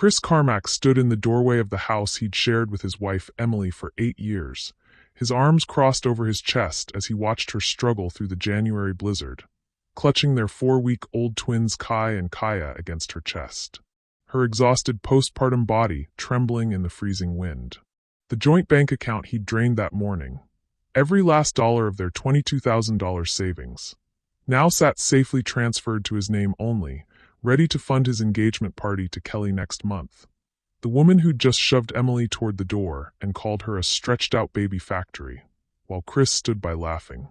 Chris Carmack stood in the doorway of the house he'd shared with his wife Emily for 8 years, his arms crossed over his chest as he watched her struggle through the January blizzard, clutching their 4-week-old twins Kai and Kaya against her chest, her exhausted postpartum body trembling in the freezing wind. The joint bank account he'd drained that morning, every last dollar of their $22,000 savings, now sat safely transferred to his name only, ready to fund his engagement party to Kelly next month. The woman who'd just shoved Emily toward the door and called her a stretched-out baby factory, while Chris stood by laughing.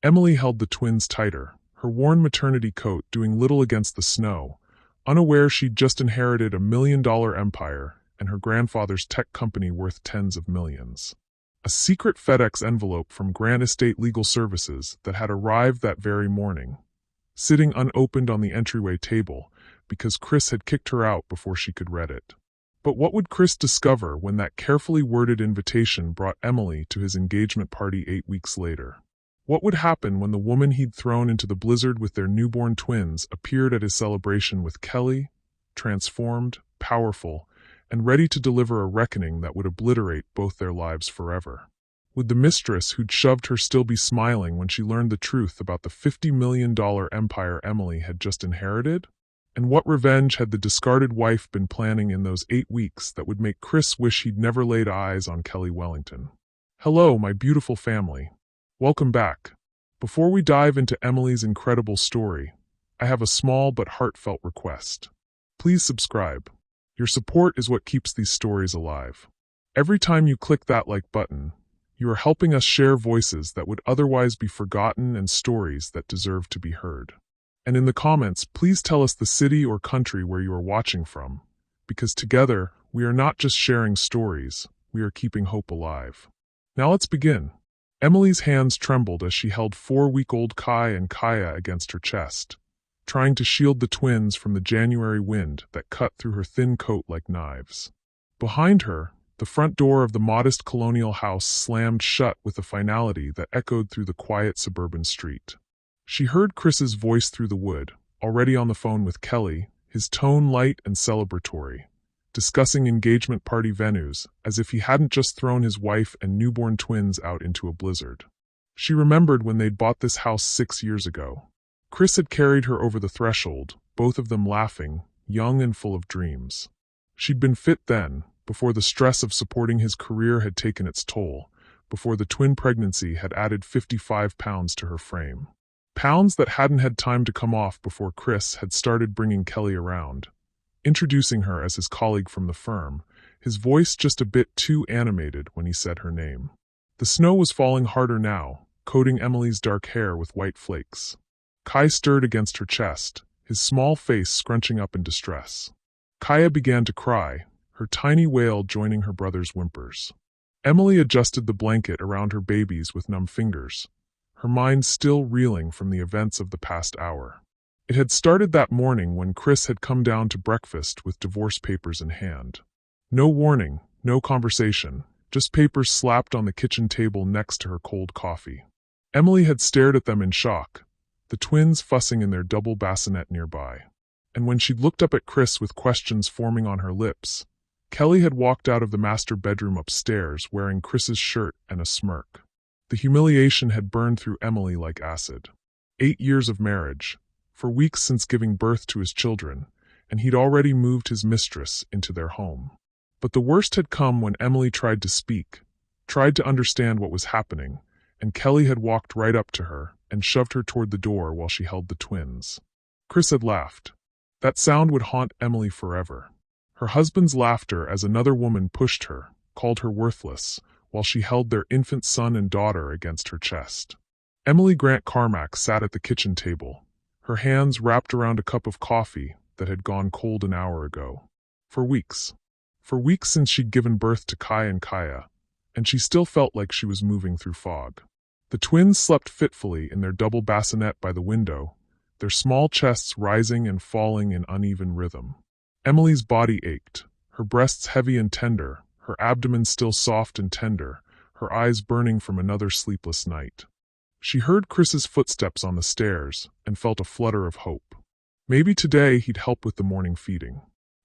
Emily held the twins tighter, her worn maternity coat doing little against the snow, unaware she'd just inherited a $1 million empire and her grandfather's tech company worth tens of millions. A secret FedEx envelope from Grant Estate Legal Services that had arrived that very morning, sitting unopened on the entryway table because Chris had kicked her out before she could read it. But what would Chris discover when that carefully worded invitation brought Emily to his engagement party 8 weeks later? What would happen when the woman he'd thrown into the blizzard with their newborn twins appeared at his celebration with Kelly, transformed, powerful, and ready to deliver a reckoning that would obliterate both their lives forever? Would the mistress who'd shoved her still be smiling when she learned the truth about the $50 million empire Emily had just inherited? And what revenge had the discarded wife been planning in those 8 weeks that would make Chris wish he'd never laid eyes on Kelly Wellington? Hello, my beautiful family. Welcome back. Before we dive into Emily's incredible story, I have a small but heartfelt request. Please subscribe. Your support is what keeps these stories alive. Every time you click that like button, you are helping us share voices that would otherwise be forgotten and stories that deserve to be heard. And in the comments, please tell us the city or country where you are watching from, because together, we are not just sharing stories, we are keeping hope alive. Now let's begin. Emily's hands trembled as she held 4-week-old Kai and Kaya against her chest, trying to shield the twins from the January wind that cut through her thin coat like knives. Behind her, the front door of the modest colonial house slammed shut with a finality that echoed through the quiet suburban street. She heard Chris's voice through the wood, already on the phone with Kelly, his tone light and celebratory, discussing engagement party venues as if he hadn't just thrown his wife and newborn twins out into a blizzard. She remembered when they'd bought this house 6 years ago. Chris had carried her over the threshold, both of them laughing, young and full of dreams. She'd been fit then, before the stress of supporting his career had taken its toll, before the twin pregnancy had added 55 pounds to her frame. Pounds that hadn't had time to come off before Chris had started bringing Kelly around, introducing her as his colleague from the firm, his voice just a bit too animated when he said her name. The snow was falling harder now, coating Emily's dark hair with white flakes. Kai stirred against her chest, his small face scrunching up in distress. Kaya began to cry, her tiny wail joining her brother's whimpers. Emily adjusted the blanket around her babies with numb fingers, her mind still reeling from the events of the past hour. It had started that morning when Chris had come down to breakfast with divorce papers in hand. No warning, no conversation, just papers slapped on the kitchen table next to her cold coffee. Emily had stared at them in shock, the twins fussing in their double bassinet nearby. And when she'd looked up at Chris with questions forming on her lips, Kelly had walked out of the master bedroom upstairs wearing Chris's shirt and a smirk. The humiliation had burned through Emily like acid. 8 years of marriage, for weeks since giving birth to his children, and he'd already moved his mistress into their home. But the worst had come when Emily tried to speak, tried to understand what was happening, and Kelly had walked right up to her and shoved her toward the door while she held the twins. Chris had laughed. That sound would haunt Emily forever. Her husband's laughter as another woman pushed her, called her worthless, while she held their infant son and daughter against her chest. Emily Grant Carmack sat at the kitchen table, her hands wrapped around a cup of coffee that had gone cold an hour ago. For weeks since she'd given birth to Kai and Kaya, and she still felt like she was moving through fog. The twins slept fitfully in their double bassinet by the window, their small chests rising and falling in uneven rhythm. Emily's body ached, her breasts heavy and tender, her abdomen still soft and tender, her eyes burning from another sleepless night. She heard Chris's footsteps on the stairs and felt a flutter of hope. Maybe today he'd help with the morning feeding.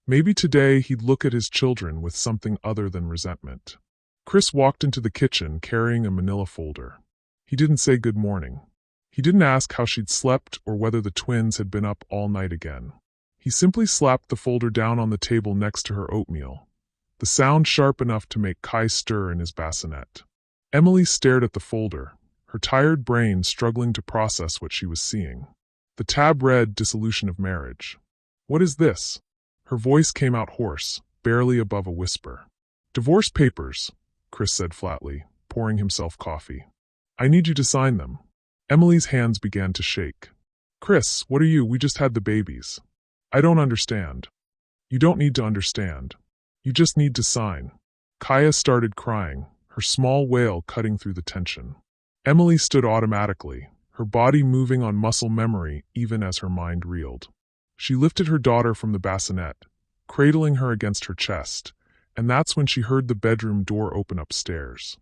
Maybe today he'd look at his children with something other than resentment. Chris walked into the kitchen carrying a manila folder. He didn't say good morning. He didn't ask how she'd slept or whether the twins had been up all night again. He simply slapped the folder down on the table next to her oatmeal, the sound sharp enough to make Kai stir in his bassinet. Emily stared at the folder, her tired brain struggling to process what she was seeing. The tab read Dissolution of Marriage. What is this? Her voice came out hoarse, barely above a whisper. Divorce papers, Chris said flatly, pouring himself coffee. I need you to sign them. Emily's hands began to shake. Chris, what are you? We just had the babies. I don't understand. You don't need to understand. You just need to sign. Kaya started crying, her small wail cutting through the tension. Emily stood automatically, her body moving on muscle memory even as her mind reeled. She lifted her daughter from the bassinet, cradling her against her chest, and that's when she heard the bedroom door open upstairs.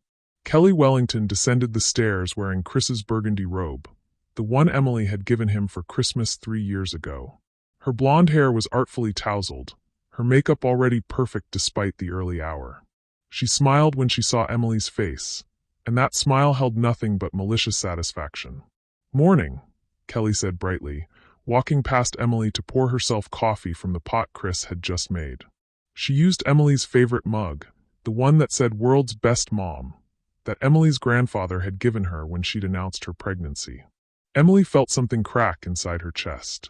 Kelly Wellington descended the stairs wearing Chris's burgundy robe, the one Emily had given him for Christmas 3 years ago. Her blonde hair was artfully tousled, her makeup already perfect despite the early hour. She smiled when she saw Emily's face, and that smile held nothing but malicious satisfaction. Morning, Kelly said brightly, walking past Emily to pour herself coffee from the pot Chris had just made. She used Emily's favorite mug, the one that said World's Best Mom, that Emily's grandfather had given her when she'd announced her pregnancy. Emily felt something crack inside her chest.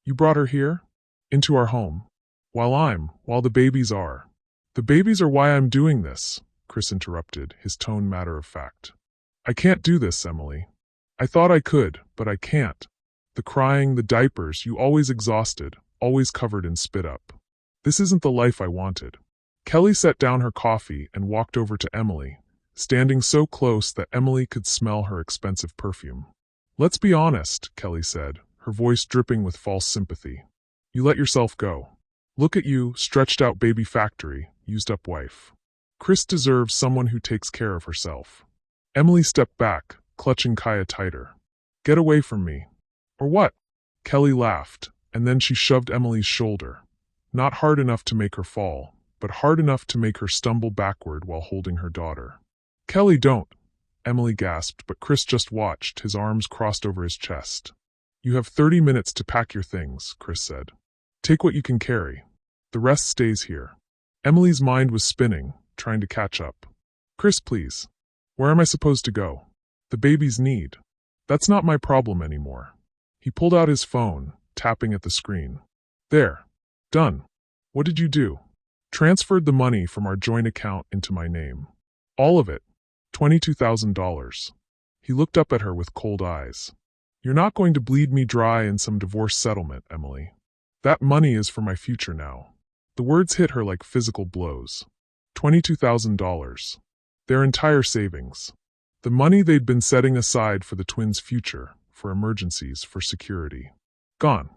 You brought her here? Into our home. While the babies are. The babies are why I'm doing this, Chris interrupted, his tone matter of fact. I can't do this, Emily. I thought I could, but I can't. The crying, the diapers, you always exhausted, always covered in spit up. This isn't the life I wanted. Kelly set down her coffee and walked over to Emily, standing so close that Emily could smell her expensive perfume. Let's be honest, Kelly said, her voice dripping with false sympathy. You let yourself go. Look at you, stretched out baby factory, used up wife. Chris deserves someone who takes care of herself. Emily stepped back, clutching Kaya tighter. Get away from me. Or what? Kelly laughed, and then she shoved Emily's shoulder. Not hard enough to make her fall, but hard enough to make her stumble backward while holding her daughter. Kelly, don't, Emily gasped, but Chris just watched, his arms crossed over his chest. You have 30 minutes to pack your things, Chris said. Take what you can carry. The rest stays here. Emily's mind was spinning, trying to catch up. Chris, please. Where am I supposed to go? The babies need. That's not my problem anymore. He pulled out his phone, tapping at the screen. There. Done. What did you do? Transferred the money from our joint account into my name. All of it. $22,000. He looked up at her with cold eyes. You're not going to bleed me dry in some divorce settlement, Emily. That money is for my future now. The words hit her like physical blows. $22,000. Their entire savings. The money they'd been setting aside for the twins' future, for emergencies, for security. Gone.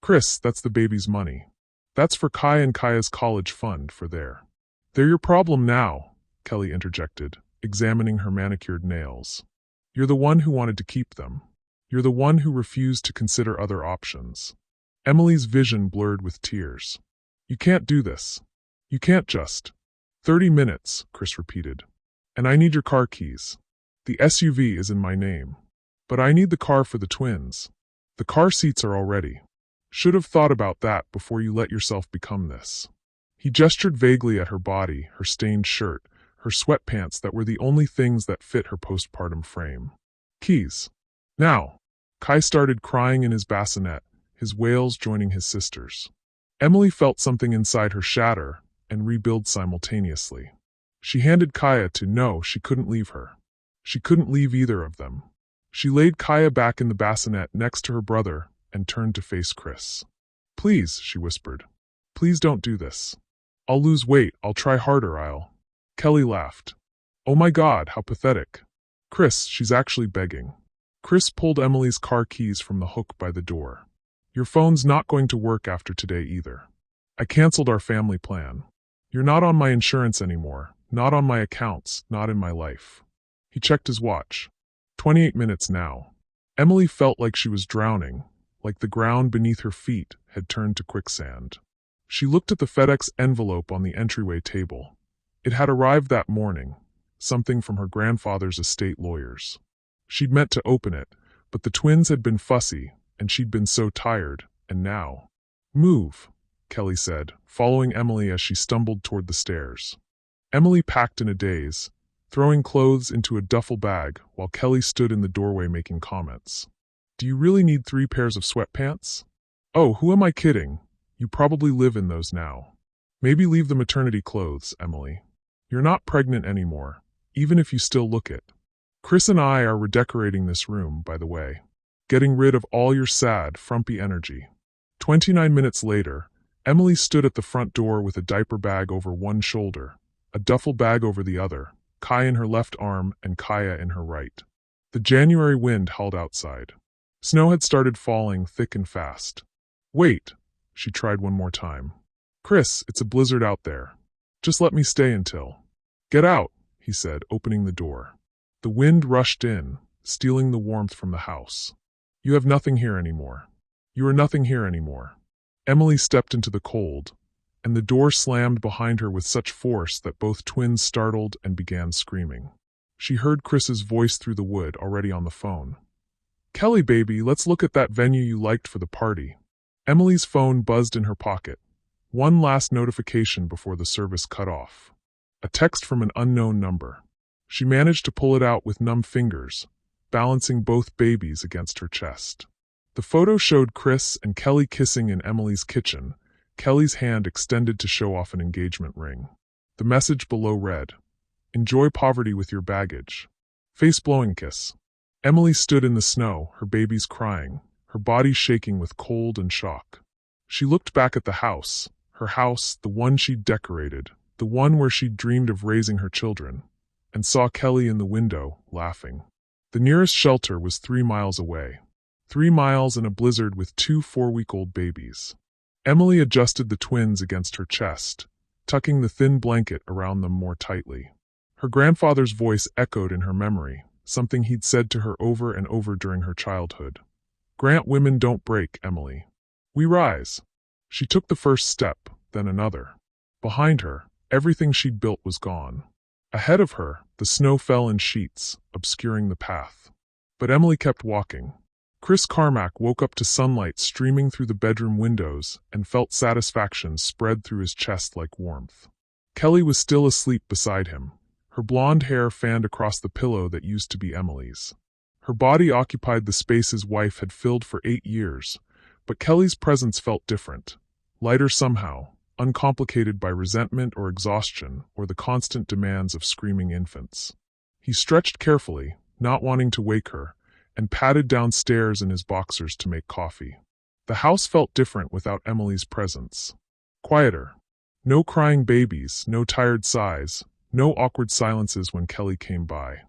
Chris, that's the baby's money. That's for Kai and Kaya's college fund for their. They're your problem now, Kelly interjected, examining her manicured nails. You're the one who wanted to keep them. You're the one who refused to consider other options. Emily's vision blurred with tears. You can't do this. You can't just. 30 minutes, Chris repeated. And I need your car keys. The SUV is in my name. But I need the car for the twins. The car seats are already. Should have thought about that before you let yourself become this. He gestured vaguely at her body, her stained shirt, her sweatpants that were the only things that fit her postpartum frame. Keys. Now. Kai started crying in his bassinet, his wails joining his sister's. Emily felt something inside her shatter and rebuild simultaneously. She handed Kaya to no, she couldn't leave her. She couldn't leave either of them. She laid Kaya back in the bassinet next to her brother and turned to face Chris. Please, she whispered. Please don't do this. I'll lose weight, I'll try harder, I'll. Kelly laughed. Oh my God, how pathetic. Chris, she's actually begging. Chris pulled Emily's car keys from the hook by the door. Your phone's not going to work after today either. I canceled our family plan. You're not on my insurance anymore, not on my accounts, not in my life. He checked his watch. 28 minutes now. Emily felt like she was drowning, like the ground beneath her feet had turned to quicksand. She looked at the FedEx envelope on the entryway table. It had arrived that morning, something from her grandfather's estate lawyers. She'd meant to open it, but the twins had been fussy, and she'd been so tired, and now. "Move," Kelly said, following Emily as she stumbled toward the stairs. Emily packed in a daze, throwing clothes into a duffel bag while Kelly stood in the doorway making comments. "Do you really need 3 pairs of sweatpants? Oh, who am I kidding? You probably live in those now. Maybe leave the maternity clothes, Emily. You're not pregnant anymore, even if you still look it. Chris and I are redecorating this room, by the way. Getting rid of all your sad, frumpy energy." 29 minutes later, Emily stood at the front door with a diaper bag over one shoulder, a duffel bag over the other, Kai in her left arm and Kaya in her right. The January wind howled outside. Snow had started falling thick and fast. "Wait," she tried one more time. "Chris, it's a blizzard out there. Just let me stay until." "Get out," he said, opening the door. The wind rushed in, stealing the warmth from the house. "You have nothing here anymore. You are nothing here anymore." Emily stepped into the cold, and the door slammed behind her with such force that both twins startled and began screaming. She heard Chris's voice through the wood, already on the phone. "Kelly, baby, let's look at that venue you liked for the party." Emily's phone buzzed in her pocket. One last notification before the service cut off. A text from an unknown number. She managed to pull it out with numb fingers, balancing both babies against her chest. The photo showed Chris and Kelly kissing in Emily's kitchen, Kelly's hand extended to show off an engagement ring. The message below read, "Enjoy poverty with your baggage. Face blowing kiss." Emily stood in the snow, her babies crying, her body shaking with cold and shock. She looked back at the house, her house, the one she'd decorated, the one where she'd dreamed of raising her children, and saw Kelly in the window, laughing. The nearest shelter was 3 miles away. 3 miles in a blizzard with 2 4-week-old babies. Emily adjusted the twins against her chest, tucking the thin blanket around them more tightly. Her grandfather's voice echoed in her memory, something he'd said to her over and over during her childhood. "Grant women don't break, Emily. We rise." She took the first step, then another. Behind her, everything she'd built was gone. Ahead of her, the snow fell in sheets, obscuring the path. But Emily kept walking. Chris Carmack woke up to sunlight streaming through the bedroom windows and felt satisfaction spread through his chest like warmth. Kelly was still asleep beside him, her blonde hair fanned across the pillow that used to be Emily's. Her body occupied the space his wife had filled for 8 years, but Kelly's presence felt different, lighter somehow, uncomplicated by resentment or exhaustion or the constant demands of screaming infants. He stretched carefully, not wanting to wake her, and padded downstairs in his boxers to make coffee. The house felt different without Emily's presence. Quieter. No crying babies, no tired sighs, no awkward silences when Kelly came by.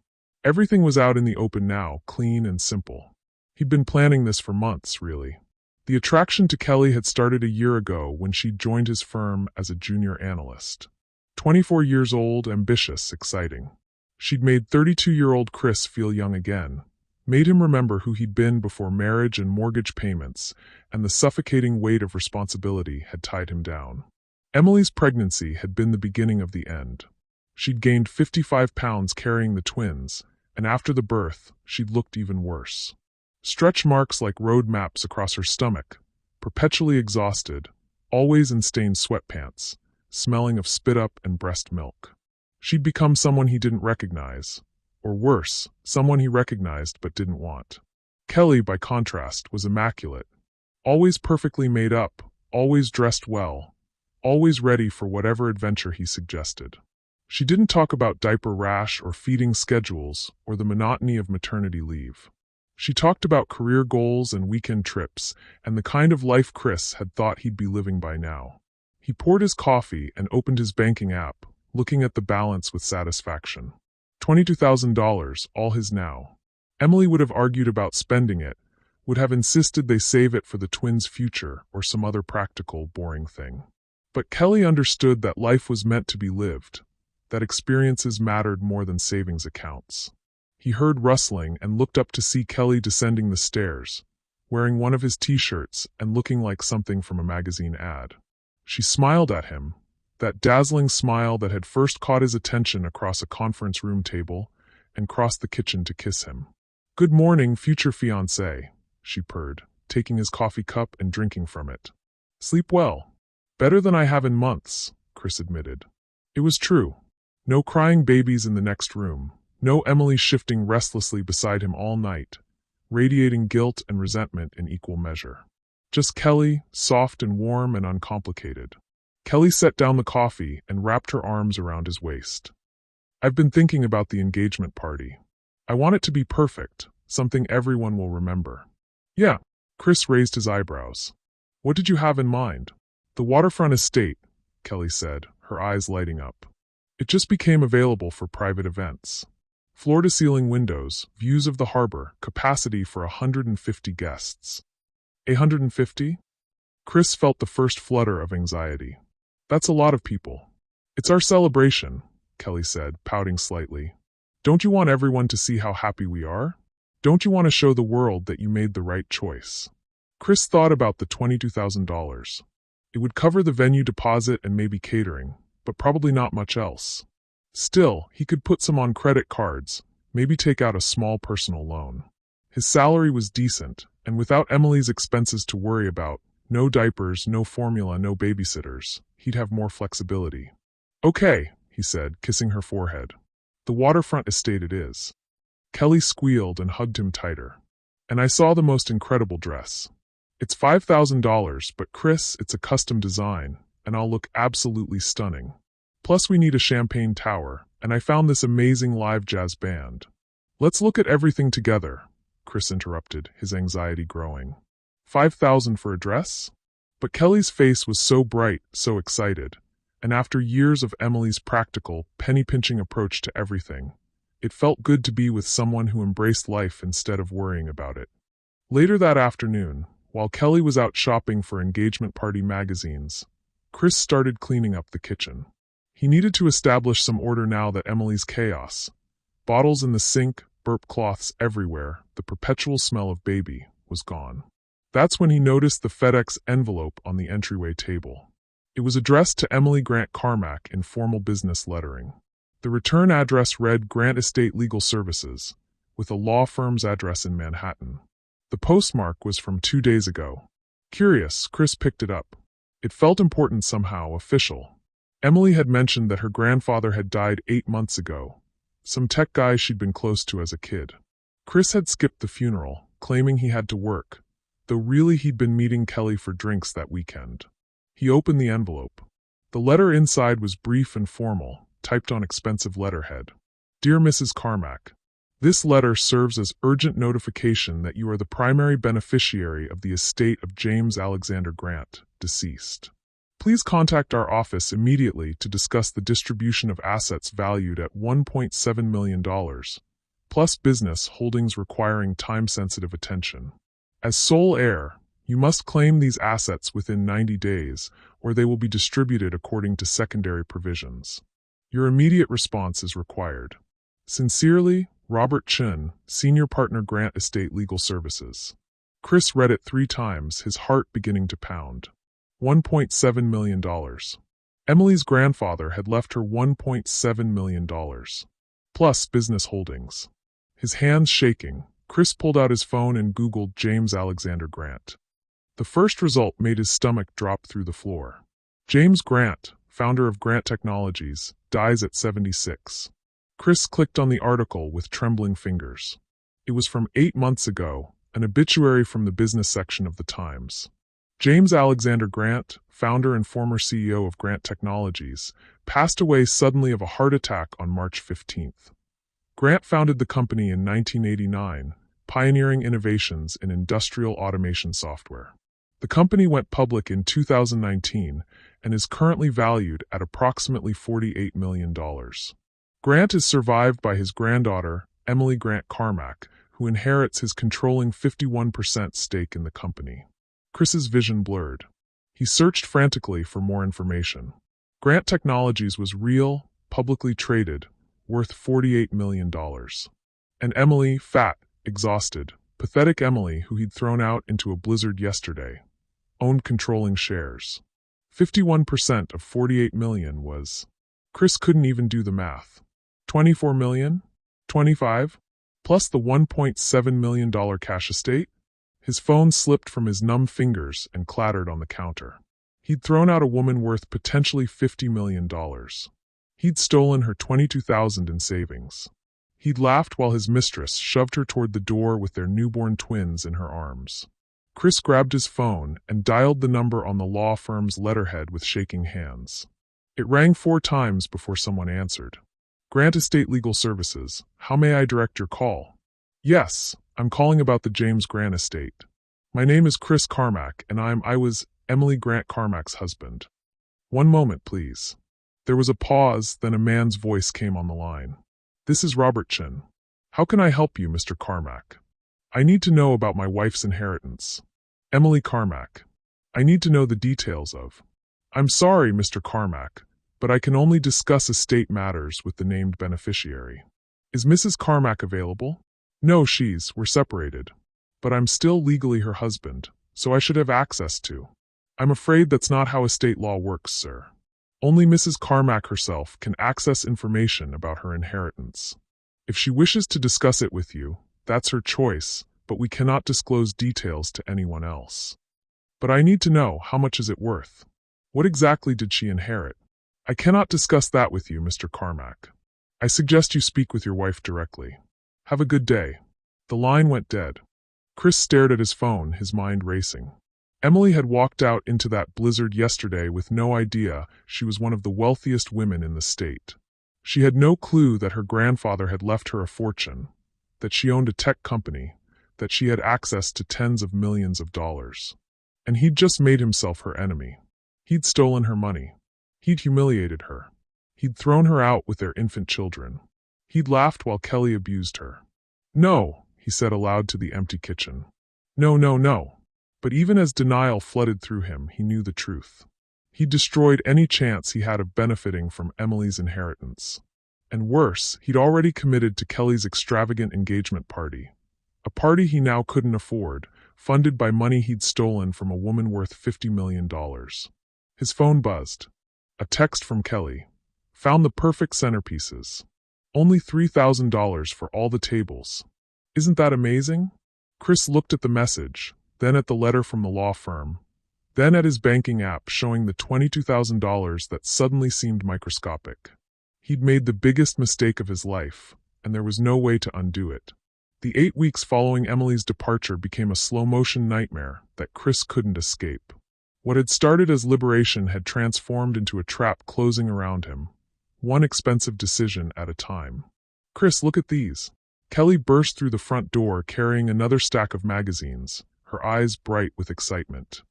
Everything was out in the open now, clean and simple. He'd been planning this for months, really. The attraction to Kelly had started a year ago when she'd joined his firm as a junior analyst. 24 years old, ambitious, exciting. She'd made 32-year-old Chris feel young again, made him remember who he'd been before marriage and mortgage payments, and the suffocating weight of responsibility had tied him down. Emily's pregnancy had been the beginning of the end. She'd gained 55 pounds carrying the twins, and after the birth, she'd looked even worse. Stretch marks like road maps across her stomach, perpetually exhausted, always in stained sweatpants, smelling of spit-up and breast milk. She'd become someone he didn't recognize, or worse, someone he recognized but didn't want. Kelly, by contrast, was immaculate, always perfectly made up, always dressed well, always ready for whatever adventure he suggested. She didn't talk about diaper rash or feeding schedules or the monotony of maternity leave. She talked about career goals and weekend trips and the kind of life Chris had thought he'd be living by now. He poured his coffee and opened his banking app, looking at the balance with satisfaction. $22,000, all his now. Emily would have argued about spending it, would have insisted they save it for the twins' future or some other practical, boring thing. But Kelly understood that life was meant to be lived, that experiences mattered more than savings accounts. He heard rustling and looked up to see Kelly descending the stairs, wearing one of his t-shirts and looking like something from a magazine ad. She smiled at him, that dazzling smile that had first caught his attention across a conference room table, and crossed the kitchen to kiss him. "Good morning, future fiancé," she purred, taking his coffee cup and drinking from it. "Sleep well." "Better than I have in months," Chris admitted. It was true. No crying babies in the next room, no Emily shifting restlessly beside him all night, radiating guilt and resentment in equal measure. Just Kelly, soft and warm and uncomplicated. Kelly set down the coffee and wrapped her arms around his waist. "I've been thinking about the engagement party. I want it to be perfect, something everyone will remember." "Yeah." Chris raised his eyebrows. "What did you have in mind?" "The waterfront estate," Kelly said, her eyes lighting up. "It just became available for private events. Floor-to-ceiling windows, views of the harbor, capacity for 150 guests. 150? Chris felt the first flutter of anxiety. "That's a lot of people." "It's our celebration," Kelly said, pouting slightly. "Don't you want everyone to see how happy we are? Don't you want to show the world that you made the right choice?" Chris thought about the $22,000. It would cover the venue deposit and maybe catering, but probably not much else. Still, he could put some on credit cards, maybe take out a small personal loan. His salary was decent, and without Emily's expenses to worry about, no diapers, no formula, no babysitters, he'd have more flexibility. "Okay," he said, kissing her forehead. "The waterfront estate it is." Kelly squealed and hugged him tighter. "And I saw the most incredible dress. It's $5,000, but Chris, it's a custom design, and I'll look absolutely stunning. Plus we need a champagne tower, and I found this amazing live jazz band." "Let's look at everything together," Chris interrupted, his anxiety growing. $5,000 for a dress? But Kelly's face was so bright, so excited, and after years of Emily's practical, penny-pinching approach to everything, it felt good to be with someone who embraced life instead of worrying about it. Later that afternoon, while Kelly was out shopping for engagement party magazines, Chris started cleaning up the kitchen. He needed to establish some order now that Emily's chaos, bottles in the sink, burp cloths everywhere, the perpetual smell of baby, was gone. That's when he noticed the FedEx envelope on the entryway table. It was addressed to Emily Grant Carmack in formal business lettering. The return address read Grant Estate Legal Services, with a law firm's address in Manhattan. The postmark was from 2 days ago. Curious, Chris picked it up. It felt important somehow, official. Emily had mentioned that her grandfather had died 8 months ago, some tech guy she'd been close to as a kid. Chris had skipped the funeral, claiming he had to work, though really he'd been meeting Kelly for drinks that weekend. He opened the envelope. The letter inside was brief and formal, typed on expensive letterhead. "Dear Mrs. Carmack, this letter serves as urgent notification that you are the primary beneficiary of the estate of James Alexander Grant, deceased. Please contact our office immediately to discuss the distribution of assets valued at $1.7 million, plus business holdings requiring time-sensitive attention. As sole heir, you must claim these assets within 90 days, or they will be distributed according to secondary provisions. Your immediate response is required. Sincerely, Robert Chun, Senior Partner, Grant Estate Legal Services." Chris read it 3 times, his heart beginning to pound. $1.7 million. Emily's grandfather had left her $1.7 million, plus business holdings. His hands shaking, Chris pulled out his phone and Googled James Alexander Grant. The first result made his stomach drop through the floor. James Grant, founder of Grant Technologies, dies at 76. Chris clicked on the article with trembling fingers. It was from 8 months ago, an obituary from the business section of the Times. James Alexander Grant, founder and former CEO of Grant Technologies, passed away suddenly of a heart attack on March 15th. Grant founded the company in 1989, pioneering innovations in industrial automation software. The company went public in 2019 and is currently valued at approximately $48 million. Grant is survived by his granddaughter, Emily Grant Carmack, who inherits his controlling 51% stake in the company. Chris's vision blurred. He searched frantically for more information. Grant Technologies was real, publicly traded, worth $48 million. And Emily, fat, exhausted, pathetic Emily who he'd thrown out into a blizzard yesterday, owned controlling shares. 51% of 48 million was... Chris couldn't even do the math. 24 million? 25? Plus the $1.7 million cash estate? His phone slipped from his numb fingers and clattered on the counter. He'd thrown out a woman worth potentially $50 million. He'd stolen her $22,000 in savings. He'd laughed while his mistress shoved her toward the door with their newborn twins in her arms. Chris grabbed his phone and dialed the number on the law firm's letterhead with shaking hands. It rang 4 times before someone answered. Grant Estate Legal Services, how may I direct your call? Yes, I'm calling about the James Grant estate. My name is Chris Carmack, and I was Emily Grant Carmack's husband. One moment, please. There was a pause, then a man's voice came on the line. This is Robert Chin. How can I help you, Mr. Carmack? I need to know about my wife's inheritance. Emily Carmack. I need to know the details of. I'm sorry, Mr. Carmack, but I can only discuss estate matters with the named beneficiary. Is Mrs. Carmack available? No, we're separated. But I'm still legally her husband, so I should have access to. I'm afraid that's not how estate law works, sir. Only Mrs. Carmack herself can access information about her inheritance. If she wishes to discuss it with you, that's her choice, but we cannot disclose details to anyone else. But I need to know, how much is it worth? What exactly did she inherit? I cannot discuss that with you, Mr. Carmack. I suggest you speak with your wife directly. Have a good day. The line went dead. Chris stared at his phone, his mind racing. Emily had walked out into that blizzard yesterday with no idea she was one of the wealthiest women in the state. She had no clue that her grandfather had left her a fortune, that she owned a tech company, that she had access to tens of millions of dollars. And he'd just made himself her enemy. He'd stolen her money. He'd humiliated her. He'd thrown her out with their infant children. He'd laughed while Kelly abused her. No, he said aloud to the empty kitchen. No, no, no. But even as denial flooded through him, he knew the truth. He'd destroyed any chance he had of benefiting from Emily's inheritance. And worse, he'd already committed to Kelly's extravagant engagement party. A party he now couldn't afford, funded by money he'd stolen from a woman worth $50 million. His phone buzzed. A text from Kelly. Found the perfect centerpieces. Only $3,000 for all the tables. Isn't that amazing? Chris looked at the message, then at the letter from the law firm, then at his banking app showing the $22,000 that suddenly seemed microscopic. He'd made the biggest mistake of his life, and there was no way to undo it. The 8 weeks following Emily's departure became a slow-motion nightmare that Chris couldn't escape. What had started as liberation had transformed into a trap closing around him, one expensive decision at a time. Chris, look at these. Kelly burst through the front door carrying another stack of magazines, her eyes bright with excitement.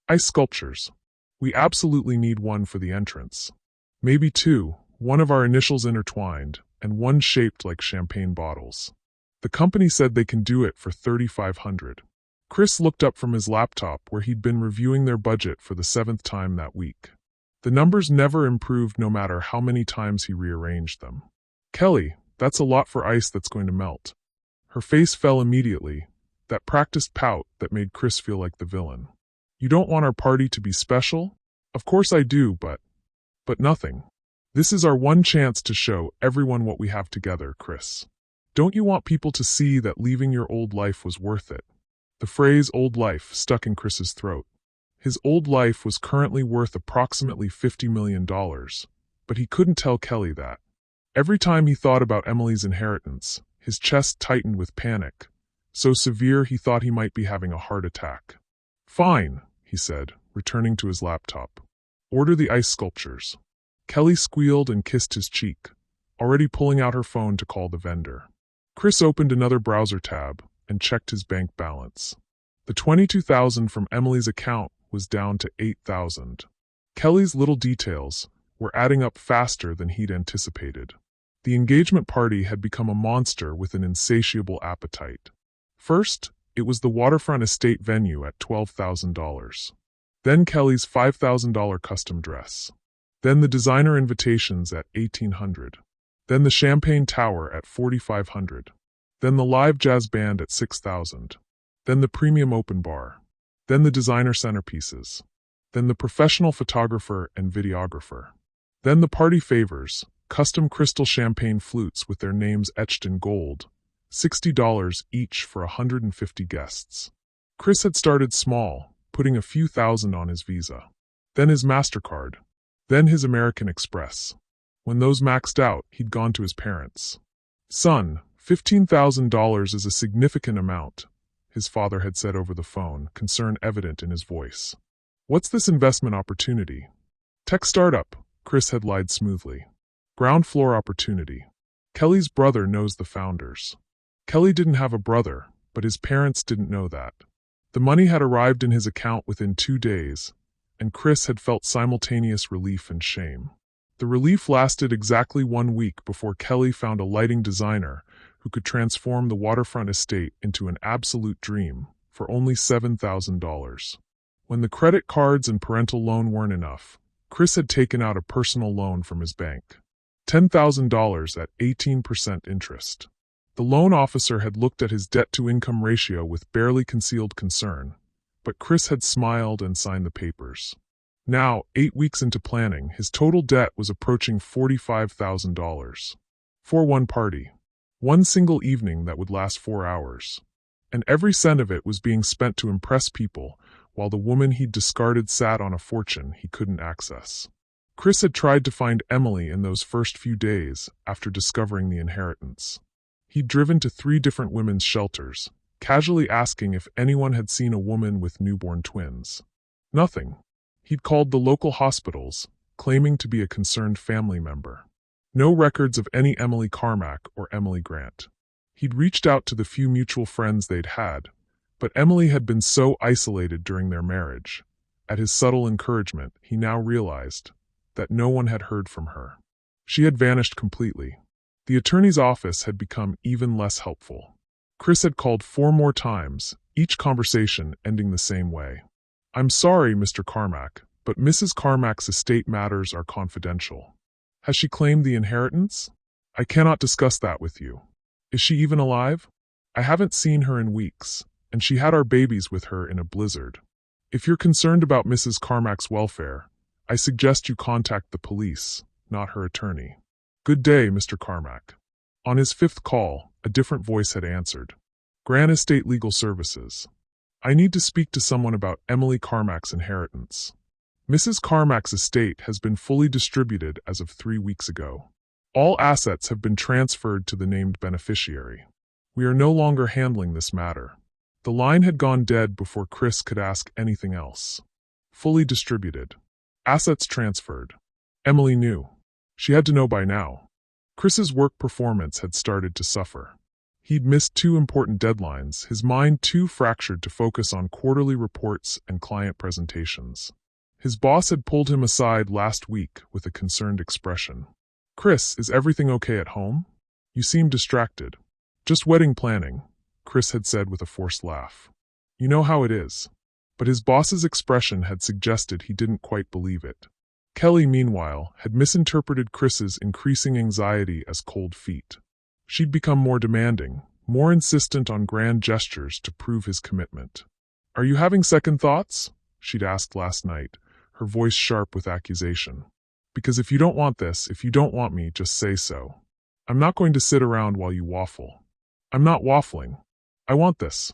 Ice sculptures. We absolutely need one for the entrance. Maybe 2, one of our initials intertwined, and one shaped like champagne bottles. The company said they can do it for $3,500. Chris looked up from his laptop where he'd been reviewing their budget for the 7th time that week. The numbers never improved no matter how many times he rearranged them. Kelly, that's a lot for ice that's going to melt. Her face fell immediately, that practiced pout that made Chris feel like the villain. You don't want our party to be special? Of course I do, but nothing. This is our one chance to show everyone what we have together, Chris. Don't you want people to see that leaving your old life was worth it? The phrase old life stuck in Chris's throat. His old life was currently worth approximately $50 million, but he couldn't tell Kelly that. Every time he thought about Emily's inheritance, his chest tightened with panic, so severe he thought he might be having a heart attack. Fine, he said, returning to his laptop. Order the ice sculptures. Kelly squealed and kissed his cheek, already pulling out her phone to call the vendor. Chris opened another browser tab and checked his bank balance. The $22,000 from Emily's account was down to $8,000. Kelly's little details were adding up faster than he'd anticipated. The engagement party had become a monster with an insatiable appetite. First, it was the waterfront estate venue at $12,000. Then Kelly's $5,000 custom dress. Then the designer invitations at $1,800. Then the champagne tower at $4,500. Then the live jazz band at $6,000. Then the premium open bar. Then the designer centerpieces. then the professional photographer and videographer. Then the party favors, custom crystal champagne flutes with their names etched in gold, $60 each for 150 guests. Chris had started small, putting a few thousand on his Visa. Then his MasterCard. Then his American Express. When those maxed out, he'd gone to his parents. "Son, $15,000 is a significant amount," his father had said over the phone, concern evident in his voice. "What's this investment opportunity?" "Tech startup," Chris had lied smoothly. "Ground floor opportunity. Kelly's brother knows the founders." Kelly didn't have a brother, but his parents didn't know that. The money had arrived in his account within 2 days, and Chris had felt simultaneous relief and shame. The relief lasted exactly 1 week before Kelly found a lighting designer who could transform the waterfront estate into an absolute dream for only $7,000. When the credit cards and parental loan weren't enough, Chris had taken out a personal loan from his bank. $10,000 at 18% interest. The loan officer had looked at his debt-to-income ratio with barely concealed concern, but Chris had smiled and signed the papers. Now, 8 weeks into planning, his total debt was approaching $45,000. For one party. One single evening that would last 4 hours. And every cent of it was being spent to impress people, while the woman he'd discarded sat on a fortune he couldn't access. Chris had tried to find Emily in those first few days after discovering the inheritance. He'd driven to 3 different women's shelters, casually asking if anyone had seen a woman with newborn twins. Nothing. He'd called the local hospitals, claiming to be a concerned family member. No records of any Emily Carmack or Emily Grant. He'd reached out to the few mutual friends they'd had, but Emily had been so isolated during their marriage. At his subtle encouragement, he now realized that no one had heard from her. She had vanished completely. The attorney's office had become even less helpful. Chris had called 4 more times, each conversation ending the same way. "I'm sorry, Mr. Carmack, but Mrs. Carmack's estate matters are confidential." "Has she claimed the inheritance?" "I cannot discuss that with you." "Is she even alive?" "I haven't seen her in weeks, and she had our babies with her in a blizzard." "If you're concerned about Mrs. Carmack's welfare, I suggest you contact the police, not her attorney." "Good day, Mr. Carmack." On his 5th call, a different voice had answered. "Grant Estate Legal Services. I need to speak to someone about Emily Carmack's inheritance. Mrs. Carmack's estate has been fully distributed as of 3 weeks ago. All assets have been transferred to the named beneficiary. We are no longer handling this matter." The line had gone dead before Chris could ask anything else. Fully distributed. Assets transferred. Emily knew. She had to know by now. Chris's work performance had started to suffer. He'd missed 2 important deadlines, his mind too fractured to focus on quarterly reports and client presentations. His boss had pulled him aside last week with a concerned expression. "Chris, is everything okay at home? You seem distracted." "Just wedding planning," Chris had said with a forced laugh. "You know how it is." But his boss's expression had suggested he didn't quite believe it. Kelly, meanwhile, had misinterpreted Chris's increasing anxiety as cold feet. She'd become more demanding, more insistent on grand gestures to prove his commitment. "Are you having second thoughts?" she'd asked last night, her voice sharp with accusation. "Because if you don't want this, if you don't want me, just say so. I'm not going to sit around while you waffle." "I'm not waffling. I want this."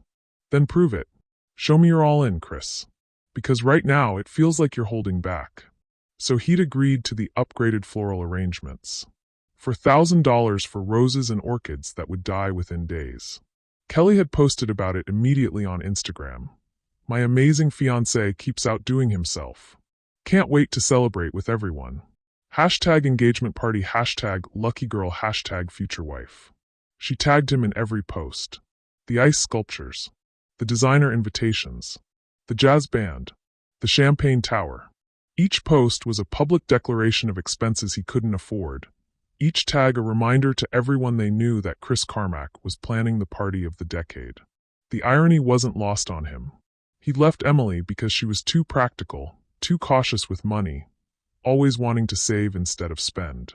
"Then prove it. Show me you're all in, Chris. Because right now it feels like you're holding back." So he'd agreed to the upgraded floral arrangements. For $1,000 for roses and orchids that would die within days. Kelly had posted about it immediately on Instagram. "My amazing fiancé keeps outdoing himself. Can't wait to celebrate with everyone. #engagement party, #luckygirl, #futurewife. She tagged him in every post. The ice sculptures. The designer invitations. The jazz band. The champagne tower. Each post was a public declaration of expenses he couldn't afford. Each tag a reminder to everyone they knew that Chris Carmack was planning the party of the decade. The irony wasn't lost on him. He'd left Emily because she was too practical, too cautious with money, always wanting to save instead of spend.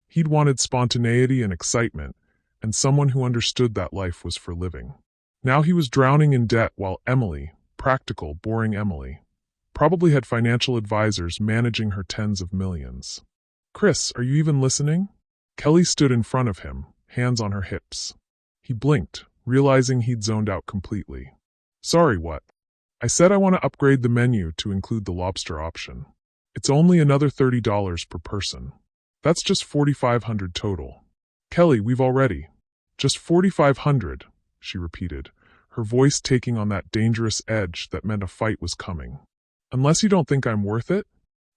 He'd wanted spontaneity and excitement, and someone who understood that life was for living. Now he was drowning in debt while Emily, practical, boring Emily, Probably had financial advisors managing her tens of millions. Chris, are you even listening? Kelly stood in front of him, hands on her hips. He blinked, realizing he'd zoned out completely. Sorry, what? I said I want to upgrade the menu to include the lobster option. It's only another $30 per person. That's just $4,500 total. Kelly, we've already. Just $4,500, she repeated, her voice taking on that dangerous edge that meant a fight was coming. Unless you don't think I'm worth it?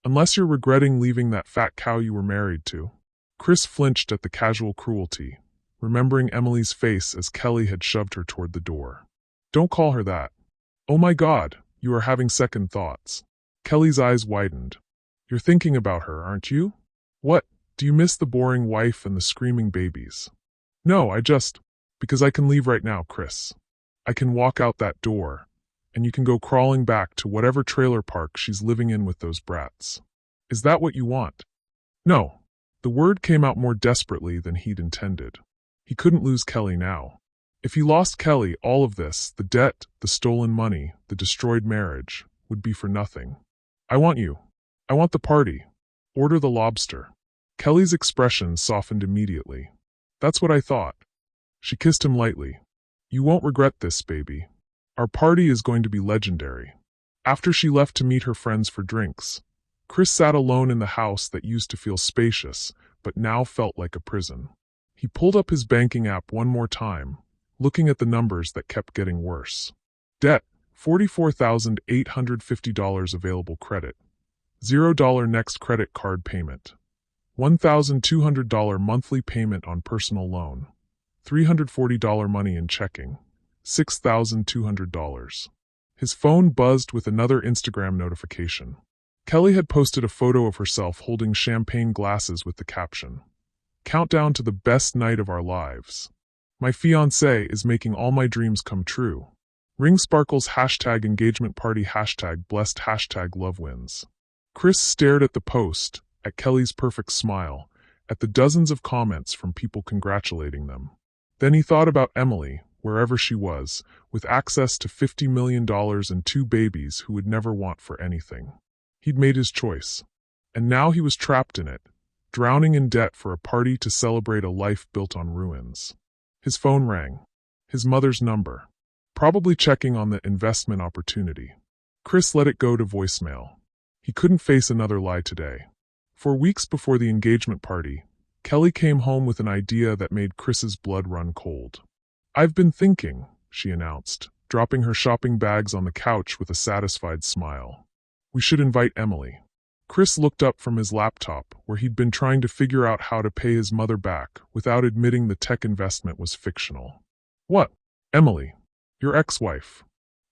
Unless you're regretting leaving that fat cow you were married to. Chris flinched at the casual cruelty, remembering Emily's face as Kelly had shoved her toward the door. Don't call her that. Oh my God, you are having second thoughts. Kelly's eyes widened. You're thinking about her, aren't you? What, do you miss the boring wife and the screaming babies? No, because I can leave right now, Chris. I can walk out that door, and you can go crawling back to whatever trailer park she's living in with those brats. Is that what you want? No. The word came out more desperately than he'd intended. He couldn't lose Kelly now. If he lost Kelly, all of this, the debt, the stolen money, the destroyed marriage, would be for nothing. I want you. I want the party. Order the lobster. Kelly's expression softened immediately. That's what I thought. She kissed him lightly. You won't regret this, baby. Our party is going to be legendary. After she left to meet her friends for drinks, Chris sat alone in the house that used to feel spacious, but now felt like a prison. He pulled up his banking app one more time, looking at the numbers that kept getting worse. Debt, $44,850 available credit. $0 next credit card payment. $1,200 monthly payment on personal loan. $340 money in checking. $6,200. His phone buzzed with another Instagram notification. Kelly had posted a photo of herself holding champagne glasses with the caption, "Countdown to the best night of our lives. My fiancé is making all my dreams come true. Ring sparkles #engagement party #blessed #love wins." Chris stared at the post, at Kelly's perfect smile, at the dozens of comments from people congratulating them. Then he thought about Emily, wherever she was, with access to $50 million and 2 babies who would never want for anything. He'd made his choice. And now he was trapped in it, drowning in debt for a party to celebrate a life built on ruins. His phone rang. His mother's number. Probably checking on the investment opportunity. Chris let it go to voicemail. He couldn't face another lie today. For weeks before the engagement party, Kelly came home with an idea that made Chris's blood run cold. I've been thinking, she announced, dropping her shopping bags on the couch with a satisfied smile. We should invite Emily. Chris looked up from his laptop, where he'd been trying to figure out how to pay his mother back without admitting the tech investment was fictional. What? Emily? Your ex-wife?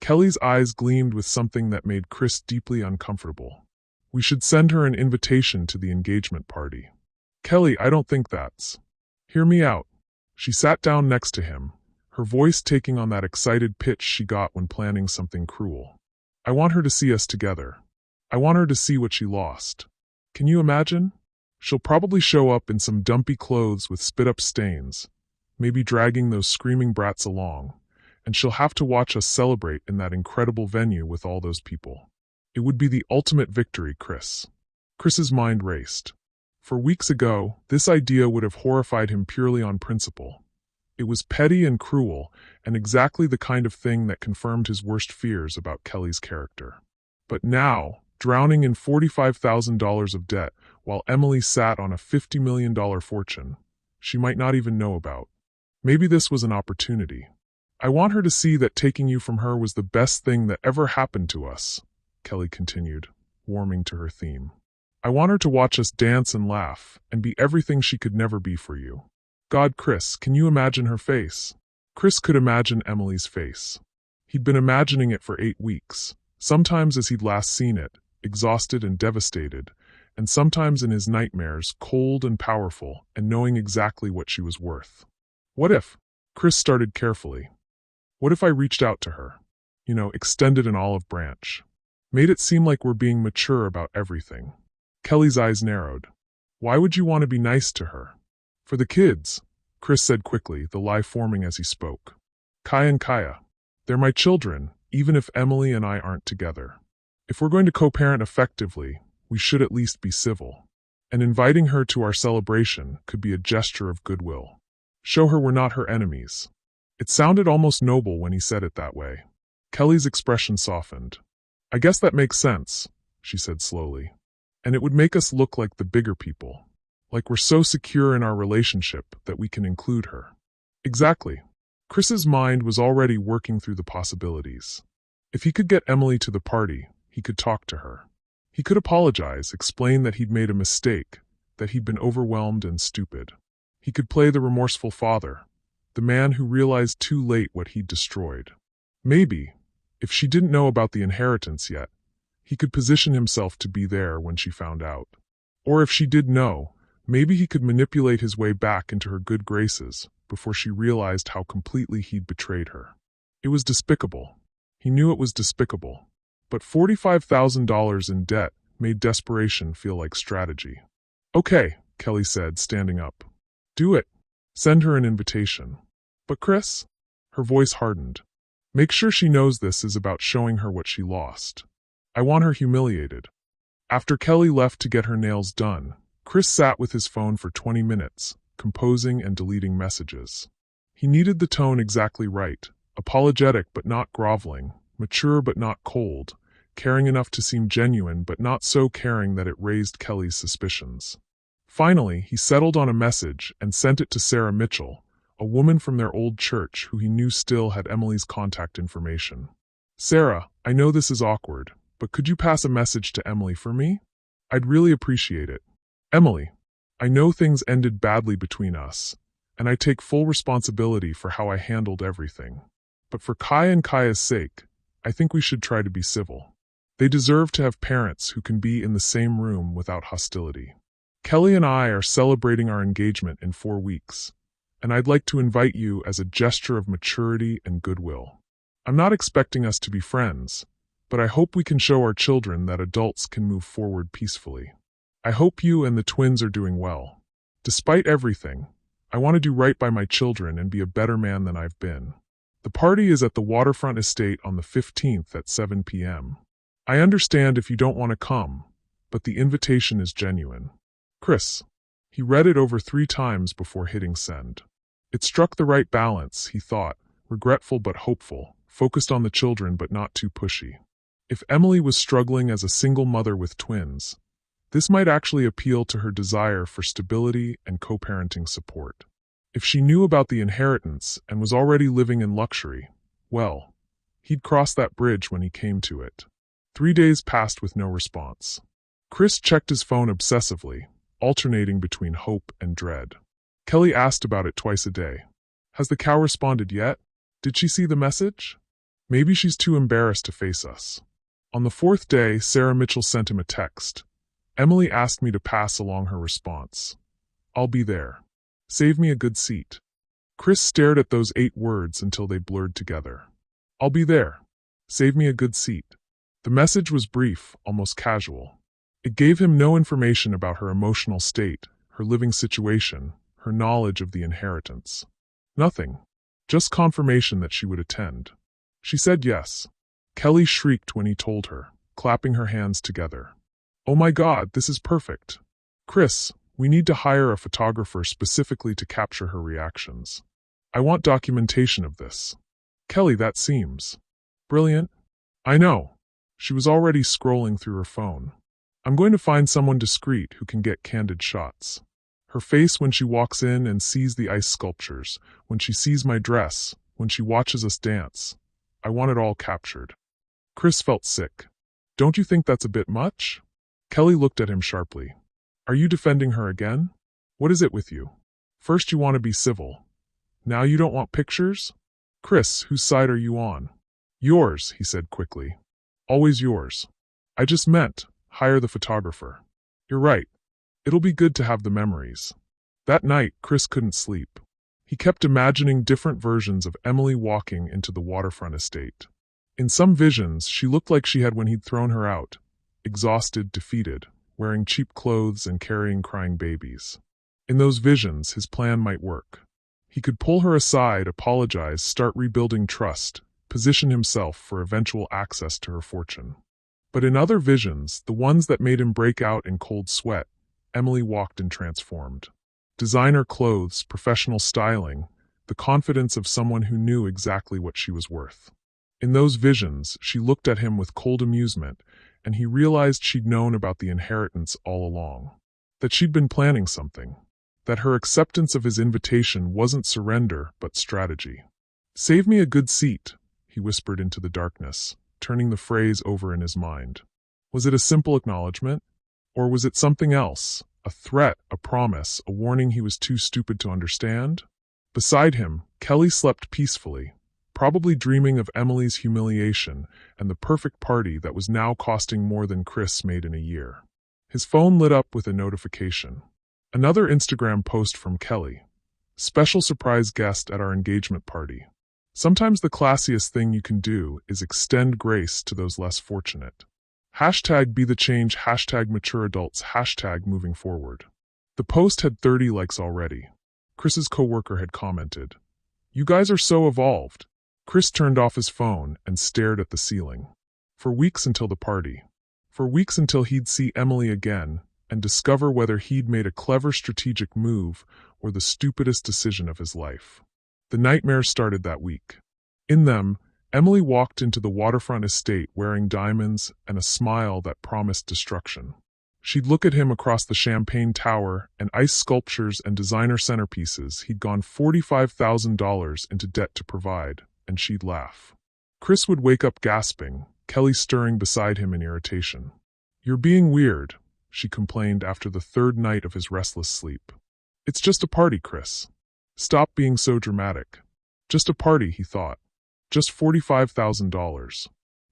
Kelly's eyes gleamed with something that made Chris deeply uncomfortable. We should send her an invitation to the engagement party. Kelly, I don't think that's. Hear me out. She sat down next to him, her voice taking on that excited pitch she got when planning something cruel. I want her to see us together. I want her to see what she lost. Can you imagine? She'll probably show up in some dumpy clothes with spit-up stains, maybe dragging those screaming brats along, and she'll have to watch us celebrate in that incredible venue with all those people. It would be the ultimate victory, Chris. Chris's mind raced. For weeks ago, this idea would have horrified him purely on principle. It was petty and cruel, and exactly the kind of thing that confirmed his worst fears about Kelly's character. But now, drowning in $45,000 of debt, while Emily sat on a $50 million fortune she might not even know about. Maybe this was an opportunity. I want her to see that taking you from her was the best thing that ever happened to us, Kelly continued, warming to her theme. I want her to watch us dance and laugh, and be everything she could never be for you. God, Chris, can you imagine her face? Chris could imagine Emily's face. He'd been imagining it for 8 weeks, sometimes as he'd last seen it, exhausted and devastated, and sometimes in his nightmares, cold and powerful, and knowing exactly what she was worth. What if? Chris started carefully. What if I reached out to her? Extended an olive branch. Made it seem like we're being mature about everything. Kelly's eyes narrowed. Why would you want to be nice to her? For the kids, Chris said quickly, the lie forming as he spoke. Kaya and Kaya. They're my children, even if Emily and I aren't together. If we're going to co-parent effectively, we should at least be civil. And inviting her to our celebration could be a gesture of goodwill. Show her we're not her enemies. It sounded almost noble when he said it that way. Kelly's expression softened. I guess that makes sense, she said slowly. And it would make us look like the bigger people. Like we're so secure in our relationship that we can include her. Exactly. Chris's mind was already working through the possibilities. If he could get Emily to the party, he could talk to her. He could apologize, explain that he'd made a mistake, that he'd been overwhelmed and stupid. He could play the remorseful father, the man who realized too late what he'd destroyed. Maybe, if she didn't know about the inheritance yet, he could position himself to be there when she found out. Or if she did know, maybe he could manipulate his way back into her good graces before she realized how completely he'd betrayed her. It was despicable. He knew it was despicable. But $45,000 in debt made desperation feel like strategy. Okay, Kelly said, standing up. Do it. Send her an invitation. But Chris? Her voice hardened. Make sure she knows this is about showing her what she lost. I want her humiliated. After Kelly left to get her nails done, Chris sat with his phone for 20 minutes, composing and deleting messages. He needed the tone exactly right, apologetic but not groveling, mature but not cold, caring enough to seem genuine but not so caring that it raised Kelly's suspicions. Finally, he settled on a message and sent it to Sarah Mitchell, a woman from their old church who he knew still had Emily's contact information. Sarah, I know this is awkward, but could you pass a message to Emily for me? I'd really appreciate it. Emily, I know things ended badly between us, and I take full responsibility for how I handled everything. But for Kai and Kaya's sake, I think we should try to be civil. They deserve to have parents who can be in the same room without hostility. Kelly and I are celebrating our engagement in 4 weeks, and I'd like to invite you as a gesture of maturity and goodwill. I'm not expecting us to be friends, but I hope we can show our children that adults can move forward peacefully. I hope you and the twins are doing well. Despite everything, I want to do right by my children and be a better man than I've been. The party is at the Waterfront Estate on the 15th at 7 p.m. I understand if you don't want to come, but the invitation is genuine. Chris. He read it over 3 times before hitting send. It struck the right balance, he thought, regretful but hopeful, focused on the children but not too pushy. If Emily was struggling as a single mother with twins, this might actually appeal to her desire for stability and co-parenting support. If she knew about the inheritance and was already living in luxury, well, he'd cross that bridge when he came to it. 3 days passed with no response. Chris checked his phone obsessively, alternating between hope and dread. Kelly asked about it twice a day. Has the cow responded yet? Did she see the message? Maybe she's too embarrassed to face us. On the 4th day, Sarah Mitchell sent him a text. Emily asked me to pass along her response. I'll be there. Save me a good seat. Chris stared at those 8 words until they blurred together. I'll be there. Save me a good seat. The message was brief, almost casual. It gave him no information about her emotional state, her living situation, her knowledge of the inheritance. Nothing. Just confirmation that she would attend. She said yes. Kelly shrieked when he told her, clapping her hands together. Oh my God, this is perfect. Chris, we need to hire a photographer specifically to capture her reactions. I want documentation of this. Kelly, that seems brilliant. I know. She was already scrolling through her phone. I'm going to find someone discreet who can get candid shots. Her face when she walks in and sees the ice sculptures, when she sees my dress, when she watches us dance. I want it all captured. Chris felt sick. Don't you think that's a bit much? Kelly looked at him sharply. Are you defending her again? What is it with you? First you want to be civil. Now you don't want pictures? Chris, whose side are you on? Yours, he said quickly. Always yours. I just meant, hire the photographer. You're right. It'll be good to have the memories. That night, Chris couldn't sleep. He kept imagining different versions of Emily walking into the Waterfront Estate. In some visions, she looked like she had when he'd thrown her out, exhausted, defeated, wearing cheap clothes and carrying crying babies. In those visions, his plan might work. He could pull her aside, apologize, start rebuilding trust, position himself for eventual access to her fortune. But in other visions, the ones that made him break out in cold sweat, Emily walked in transformed. Designer clothes, professional styling, the confidence of someone who knew exactly what she was worth. In those visions, she looked at him with cold amusement, and he realized she'd known about the inheritance all along. That she'd been planning something. That her acceptance of his invitation wasn't surrender, but strategy. "Save me a good seat," he whispered into the darkness, turning the phrase over in his mind. Was it a simple acknowledgement? Or was it something else? A threat, a promise, a warning he was too stupid to understand? Beside him, Kelly slept peacefully, probably dreaming of Emily's humiliation and the perfect party that was now costing more than Chris made in a year. His phone lit up with a notification. Another Instagram post from Kelly. "Special surprise guest at our engagement party." Sometimes the classiest thing you can do is extend grace to those less fortunate. Hashtag be the change, hashtag mature adults, hashtag moving forward. The post had 30 likes already. Chris's coworker had commented, "You guys are so evolved." Chris turned off his phone and stared at the ceiling. For weeks until the party. For weeks until he'd see Emily again and discover whether he'd made a clever strategic move or the stupidest decision of his life. The nightmares started that week. In them, Emily walked into the waterfront estate wearing diamonds and a smile that promised destruction. She'd look at him across the champagne tower and ice sculptures and designer centerpieces he'd gone $45,000 into debt to provide, and she'd laugh. Chris would wake up gasping, Kelly stirring beside him in irritation. "You're being weird," she complained after the third night of his restless sleep. "It's just a party, Chris. Stop being so dramatic." Just a party, he thought. Just $45,000.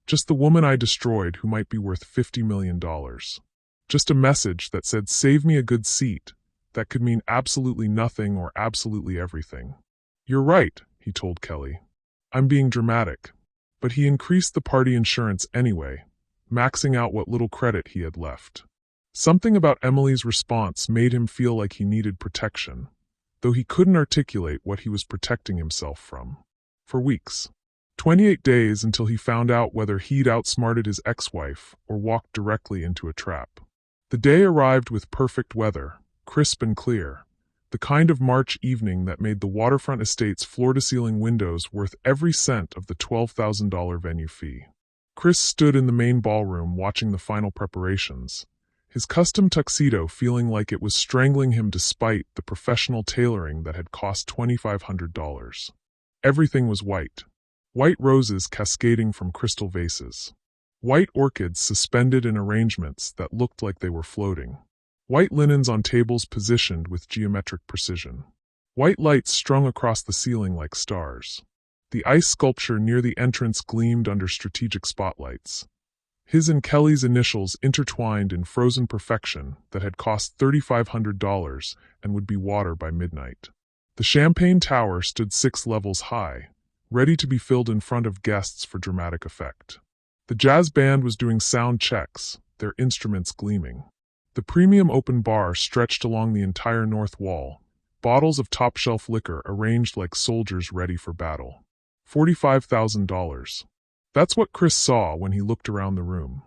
Just the woman I destroyed who might be worth $50 million. Just a message that said, "Save me a good seat," that could mean absolutely nothing or absolutely everything. "You're right," he told Kelly. "I'm being dramatic." But he increased the party insurance anyway, maxing out what little credit he had left. Something about Emily's response made him feel like he needed protection, though he couldn't articulate what he was protecting himself from. For weeks. 28 days until he found out whether he'd outsmarted his ex-wife or walked directly into a trap. The day arrived with perfect weather, crisp and clear, the kind of March evening that made the waterfront estate's floor-to-ceiling windows worth every cent of the $12,000 venue fee. Chris stood in the main ballroom watching the final preparations, his custom tuxedo feeling like it was strangling him despite the professional tailoring that had cost $2,500. Everything was white. White roses cascading from crystal vases. White orchids suspended in arrangements that looked like they were floating. White linens on tables positioned with geometric precision. White lights strung across the ceiling like stars. The ice sculpture near the entrance gleamed under strategic spotlights. His and Kelly's initials intertwined in frozen perfection that had cost $3,500 and would be water by midnight. The champagne tower stood 6 levels high, ready to be filled in front of guests for dramatic effect. The jazz band was doing sound checks, their instruments gleaming. The premium open bar stretched along the entire north wall, bottles of top-shelf liquor arranged like soldiers ready for battle. $45,000. That's what Chris saw when he looked around the room.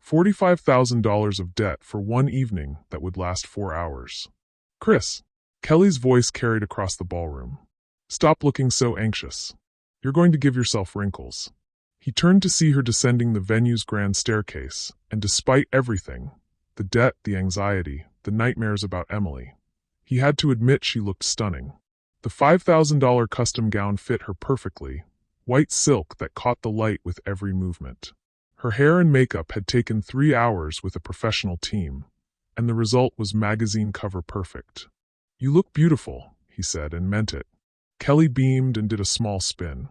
$45,000 of debt for one evening that would last 4 hours. "Chris," Kelly's voice carried across the ballroom. "Stop looking so anxious. You're going to give yourself wrinkles." He turned to see her descending the venue's grand staircase, and despite everything, the debt, the anxiety, the nightmares about Emily, he had to admit she looked stunning. The $5,000 custom gown fit her perfectly, white silk that caught the light with every movement. Her hair and makeup had taken 3 hours with a professional team, and the result was magazine cover perfect. "You look beautiful," he said, and meant it. Kelly beamed and did a small spin.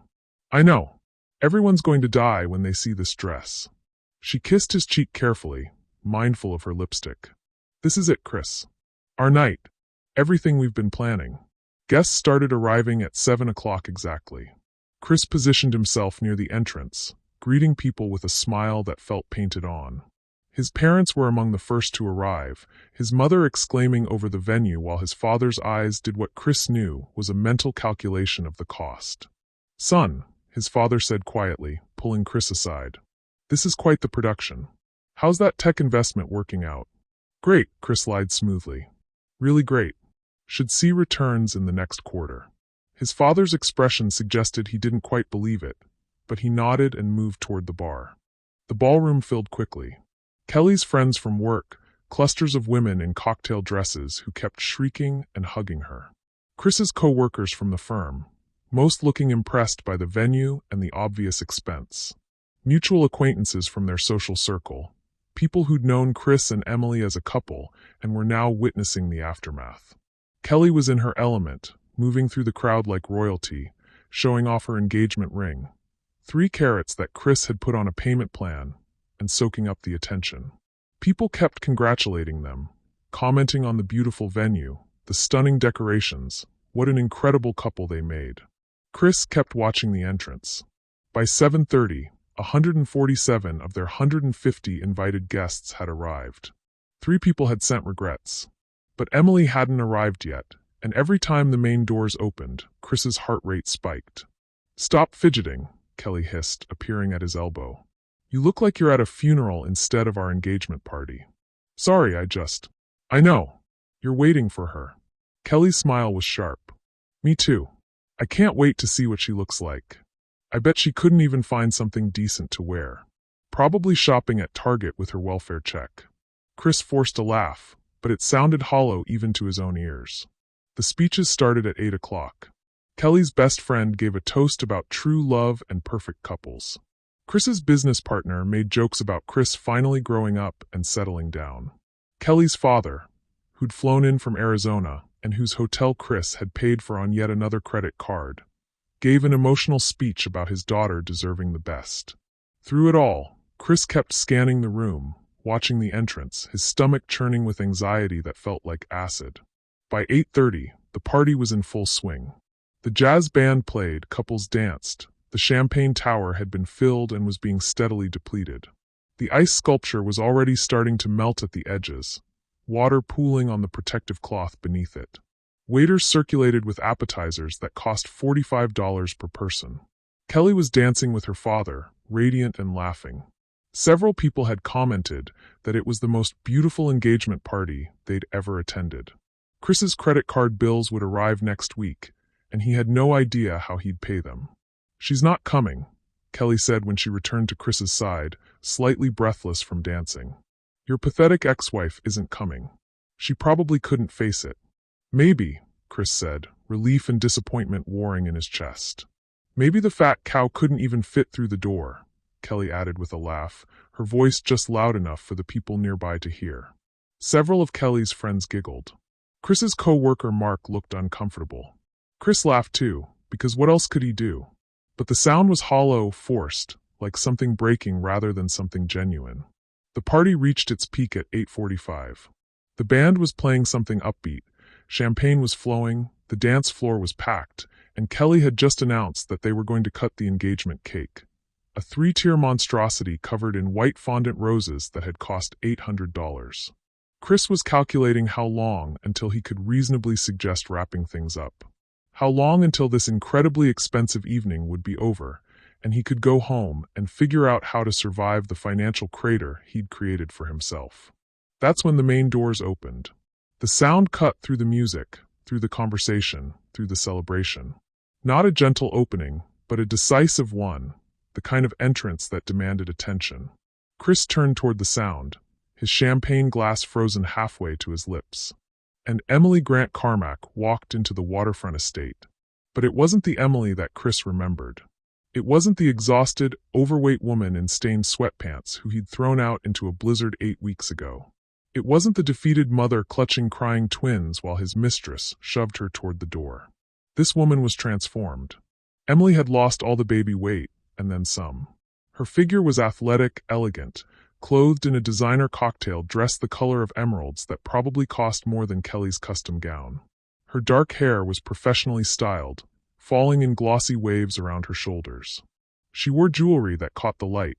"I know. Everyone's going to die when they see this dress." She kissed his cheek carefully, mindful of her lipstick. "This is it, Chris. Our night. Everything we've been planning." Guests started arriving at 7 o'clock exactly. Chris positioned himself near the entrance, greeting people with a smile that felt painted on. His parents were among the first to arrive, his mother exclaiming over the venue while his father's eyes did what Chris knew was a mental calculation of the cost. "Son," his father said quietly, pulling Chris aside. "This is quite the production. How's that tech investment working out? Great, Chris lied smoothly. Really great. Should see returns in the next quarter. His father's expression suggested he didn't quite believe it, but he nodded and moved toward the bar. The ballroom filled quickly. Kelly's friends from work, clusters of women in cocktail dresses who kept shrieking and hugging her. Chris's co-workers from the firm, most looking impressed by the venue and the obvious expense. Mutual acquaintances from their social circle, people who'd known Chris and Emily as a couple and were now witnessing the aftermath. Kelly was in her element, moving through the crowd like royalty, showing off her engagement ring. 3 carats that Chris had put on a payment plan, and soaking up the attention. People kept congratulating them, commenting on the beautiful venue, the stunning decorations, what an incredible couple they made. Chris kept watching the entrance. By 7:30, 147 of their 150 invited guests had arrived. 3 people had sent regrets. But Emily hadn't arrived yet, and every time the main doors opened, Chris's heart rate spiked. "Stop fidgeting," Kelly hissed, appearing at his elbow. "You look like you're at a funeral instead of our engagement party." "Sorry, I know. You're waiting for her." Kelly's smile was sharp. "Me too. I can't wait to see what she looks like. I bet she couldn't even find something decent to wear. Probably shopping at Target with her welfare check." Chris forced a laugh, but it sounded hollow even to his own ears. The speeches started at 8 o'clock. Kelly's best friend gave a toast about true love and perfect couples. Chris's business partner made jokes about Chris finally growing up and settling down. Kelly's father, who'd flown in from Arizona and whose hotel Chris had paid for on yet another credit card, gave an emotional speech about his daughter deserving the best. Through it all, Chris kept scanning the room, watching the entrance, his stomach churning with anxiety that felt like acid. By 8:30, the party was in full swing. The jazz band played, couples danced, the champagne tower had been filled and was being steadily depleted. The ice sculpture was already starting to melt at the edges, water pooling on the protective cloth beneath it. Waiters circulated with appetizers that cost $45 per person. Kelly was dancing with her father, radiant and laughing. Several people had commented that it was the most beautiful engagement party they'd ever attended. Chris's credit card bills would arrive next week, and he had no idea how he'd pay them. "She's not coming," Kelly said when she returned to Chris's side, slightly breathless from dancing. "Your pathetic ex-wife isn't coming. She probably couldn't face it." "Maybe," Chris said, relief and disappointment warring in his chest. "Maybe the fat cow couldn't even fit through the door," Kelly added with a laugh, her voice just loud enough for the people nearby to hear. Several of Kelly's friends giggled. Chris's co-worker Mark looked uncomfortable. Chris laughed too, because what else could he do? But the sound was hollow, forced, like something breaking rather than something genuine. The party reached its peak at 8:45. The band was playing something upbeat, champagne was flowing, the dance floor was packed, and Kelly had just announced that they were going to cut the engagement cake. A 3-tier monstrosity covered in white fondant roses that had cost $800. Chris was calculating how long until he could reasonably suggest wrapping things up. How long until this incredibly expensive evening would be over, and he could go home and figure out how to survive the financial crater he'd created for himself. That's when the main doors opened. The sound cut through the music, through the conversation, through the celebration. Not a gentle opening, but a decisive one, the kind of entrance that demanded attention. Chris turned toward the sound, his champagne glass frozen halfway to his lips. And Emily Grant Carmack walked into the waterfront estate. But it wasn't the Emily that Chris remembered. It wasn't the exhausted, overweight woman in stained sweatpants who he'd thrown out into a blizzard 8 weeks ago. It wasn't the defeated mother clutching crying twins while his mistress shoved her toward the door. This woman was transformed. Emily had lost all the baby weight, and then some. Her figure was athletic, elegant, clothed in a designer cocktail dress the color of emeralds that probably cost more than Kelly's custom gown. Her dark hair was professionally styled, falling in glossy waves around her shoulders. She wore jewelry that caught the light.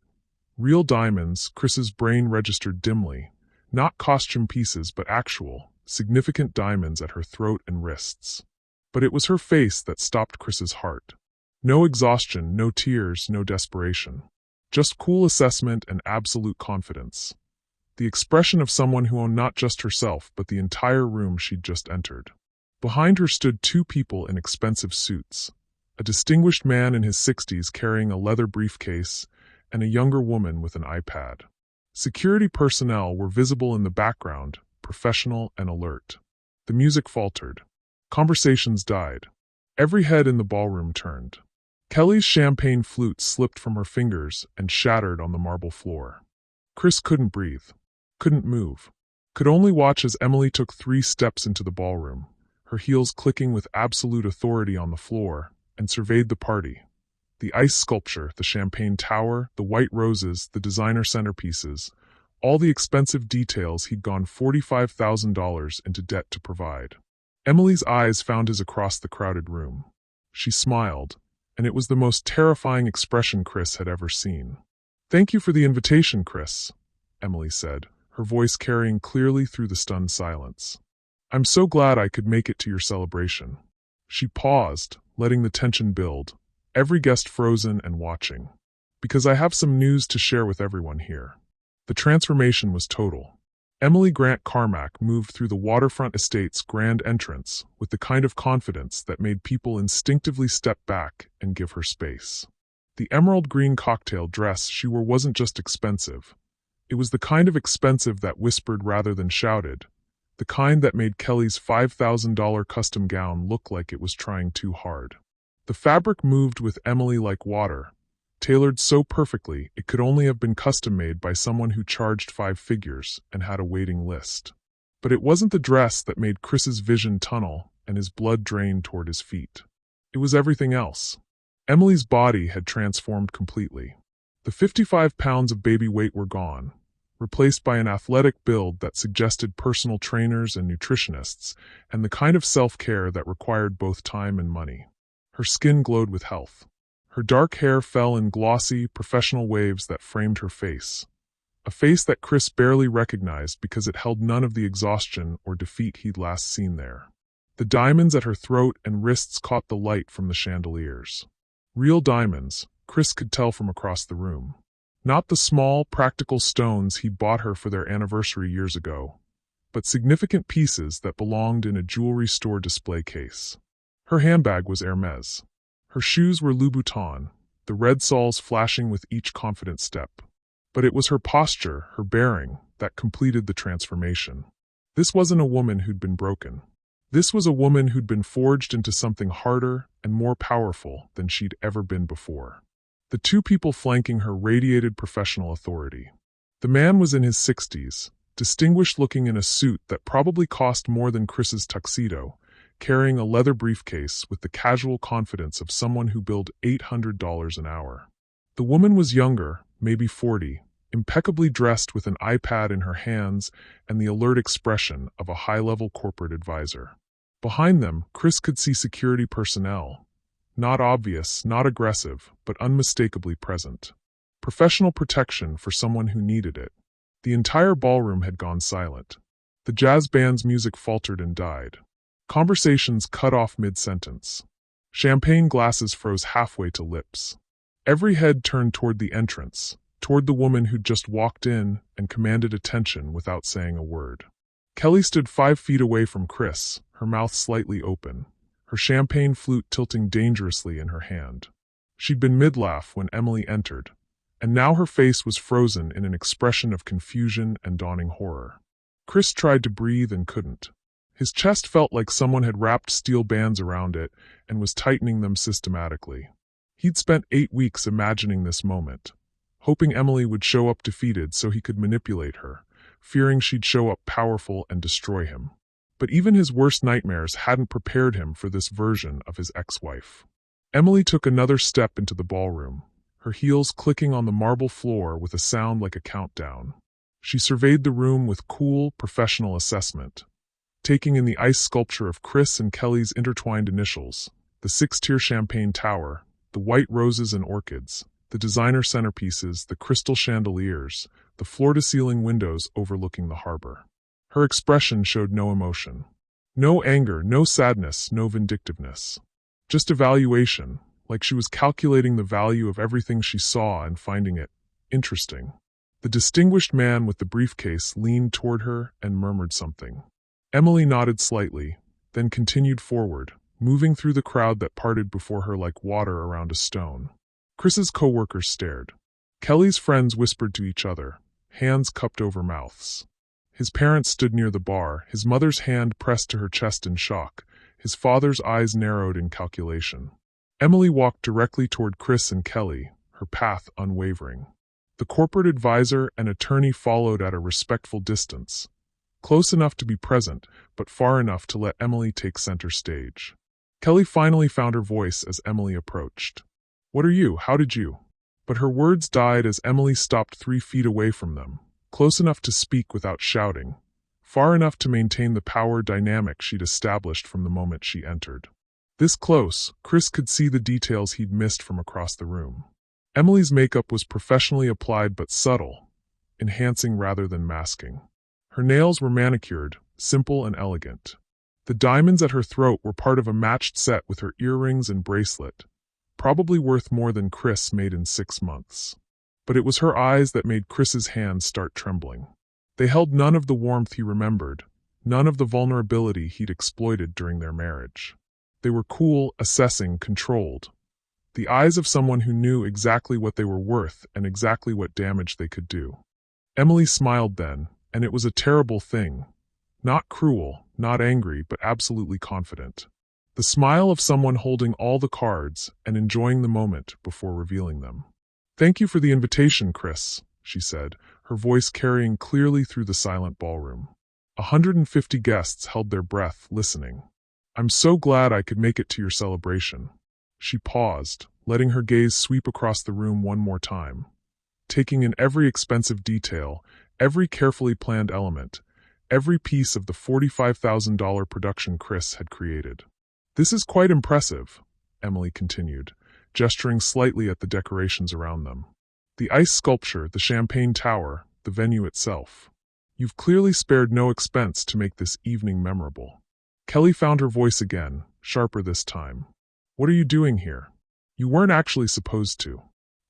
Real diamonds, Chris's brain registered dimly. Not costume pieces, but actual, significant diamonds at her throat and wrists. But it was her face that stopped Chris's heart. No exhaustion, no tears, no desperation. Just cool assessment and absolute confidence. the expression of someone who owned not just herself but the entire room she'd just entered. Behind her stood two people in expensive suits, a distinguished man in his 60s carrying a leather briefcase and a younger woman with an iPad. Security personnel were visible in the background, professional and alert. The music faltered. Conversations died. Every head in the ballroom turned. Kelly's champagne flute slipped from her fingers and shattered on the marble floor. Chris couldn't breathe, couldn't move, could only watch as Emily took 3 steps into the ballroom, her heels clicking with absolute authority on the floor, and surveyed the party. The ice sculpture, the champagne tower, the white roses, the designer centerpieces, all the expensive details he'd gone $45,000 into debt to provide. Emily's eyes found his across the crowded room. She smiled, and it was the most terrifying expression Chris had ever seen. "Thank you for the invitation, Chris," Emily said, her voice carrying clearly through the stunned silence. "I'm so glad I could make it to your celebration." She paused, letting the tension build, every guest frozen and watching. "Because I have some news to share with everyone here." The transformation was total. Emily Grant Carmack moved through the Waterfront Estate's grand entrance with the kind of confidence that made people instinctively step back and give her space. The emerald green cocktail dress she wore wasn't just expensive. It was the kind of expensive that whispered rather than shouted, the kind that made Kelly's $5,000 custom gown look like it was trying too hard. The fabric moved with Emily like water, tailored so perfectly it could only have been custom-made by someone who charged 5 figures and had a waiting list. But it wasn't the dress that made Chris's vision tunnel and his blood drain toward his feet. It was everything else. Emily's body had transformed completely. The 55 pounds of baby weight were gone, replaced by an athletic build that suggested personal trainers and nutritionists, and the kind of self-care that required both time and money. Her skin glowed with health. Her dark hair fell in glossy, professional waves that framed her face. A face that Chris barely recognized because it held none of the exhaustion or defeat he'd last seen there. The diamonds at her throat and wrists caught the light from the chandeliers. Real diamonds, Chris could tell from across the room. Not the small, practical stones he'd bought her for their anniversary years ago, but significant pieces that belonged in a jewelry store display case. Her handbag was Hermes. Her shoes were Louboutin, the red soles flashing with each confident step. But it was her posture, her bearing, that completed the transformation. This wasn't a woman who'd been broken. This was a woman who'd been forged into something harder and more powerful than she'd ever been before. The 2 people flanking her radiated professional authority. The man was in his 60s, distinguished looking in a suit that probably cost more than Chris's tuxedo, carrying a leather briefcase with the casual confidence of someone who billed $800 an hour. The woman was younger, maybe 40, impeccably dressed with an iPad in her hands and the alert expression of a high-level corporate advisor. Behind them, Chris could see security personnel. Not obvious, not aggressive, but unmistakably present. Professional protection for someone who needed it. The entire ballroom had gone silent. The jazz band's music faltered and died. Conversations cut off mid-sentence. Champagne glasses froze halfway to lips. Every head turned toward the entrance, toward the woman who'd just walked in and commanded attention without saying a word. Kelly stood 5 feet away from Chris, her mouth slightly open, her champagne flute tilting dangerously in her hand. She'd been mid-laugh when Emily entered, and now her face was frozen in an expression of confusion and dawning horror. Chris tried to breathe and couldn't. His chest felt like someone had wrapped steel bands around it and was tightening them systematically. He'd spent 8 weeks imagining this moment, hoping Emily would show up defeated so he could manipulate her, fearing she'd show up powerful and destroy him. But even his worst nightmares hadn't prepared him for this version of his ex-wife. Emily took another step into the ballroom, her heels clicking on the marble floor with a sound like a countdown. She surveyed the room with cool, professional assessment, taking in the ice sculpture of Chris and Kelly's intertwined initials, the 6-tier champagne tower, the white roses and orchids, the designer centerpieces, the crystal chandeliers, the floor-to-ceiling windows overlooking the harbor. Her expression showed no emotion. No anger, no sadness, no vindictiveness. Just evaluation, like she was calculating the value of everything she saw and finding it interesting. The distinguished man with the briefcase leaned toward her and murmured something. Emily nodded slightly, then continued forward, moving through the crowd that parted before her like water around a stone. Chris's co-workers stared. Kelly's friends whispered to each other, hands cupped over mouths. His parents stood near the bar, his mother's hand pressed to her chest in shock, his father's eyes narrowed in calculation. Emily walked directly toward Chris and Kelly, her path unwavering. The corporate advisor and attorney followed at a respectful distance, close enough to be present, but far enough to let Emily take center stage. Kelly finally found her voice as Emily approached. "What are you? How did you?" But her words died as Emily stopped 3 feet away from them, close enough to speak without shouting, far enough to maintain the power dynamic she'd established from the moment she entered. This close, Chris could see the details he'd missed from across the room. Emily's makeup was professionally applied but subtle, enhancing rather than masking. Her nails were manicured, simple and elegant. The diamonds at her throat were part of a matched set with her earrings and bracelet, probably worth more than Chris made in 6 months. But it was her eyes that made Chris's hands start trembling. They held none of the warmth he remembered, none of the vulnerability he'd exploited during their marriage. They were cool, assessing, controlled. The eyes of someone who knew exactly what they were worth and exactly what damage they could do. Emily smiled then, and it was a terrible thing. Not cruel, not angry, but absolutely confident. The smile of someone holding all the cards and enjoying the moment before revealing them. "Thank you for the invitation, Chris," she said, her voice carrying clearly through the silent ballroom. 150 guests held their breath, listening. "I'm so glad I could make it to your celebration." She paused, letting her gaze sweep across the room one more time, taking in every expensive detail, every carefully planned element, every piece of the $45,000 production Chris had created. "This is quite impressive," Emily continued, gesturing slightly at the decorations around them. "The ice sculpture, the champagne tower, the venue itself. You've clearly spared no expense to make this evening memorable." Kelly found her voice again, sharper this time. "What are you doing here? You weren't actually supposed to."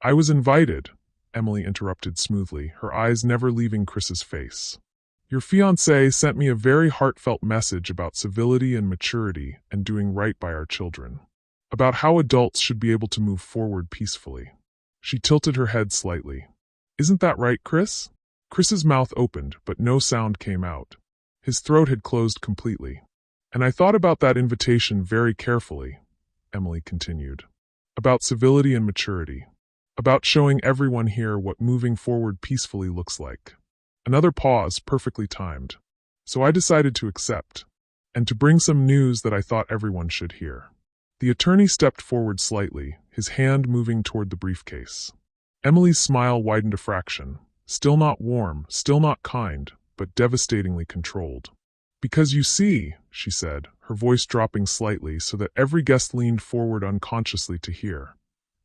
"I was invited," Emily interrupted smoothly, her eyes never leaving Chris's face. "Your fiancé sent me a very heartfelt message about civility and maturity and doing right by our children. About how adults should be able to move forward peacefully." She tilted her head slightly. "Isn't that right, Chris?" Chris's mouth opened, but no sound came out. His throat had closed completely. "And I thought about that invitation very carefully," Emily continued. "About civility and maturity. About showing everyone here what moving forward peacefully looks like." Another pause, perfectly timed. "So I decided to accept. And to bring some news that I thought everyone should hear." The attorney stepped forward slightly, his hand moving toward the briefcase. Emily's smile widened a fraction. Still not warm, still not kind, but devastatingly controlled. "Because you see," she said, her voice dropping slightly so that every guest leaned forward unconsciously to hear.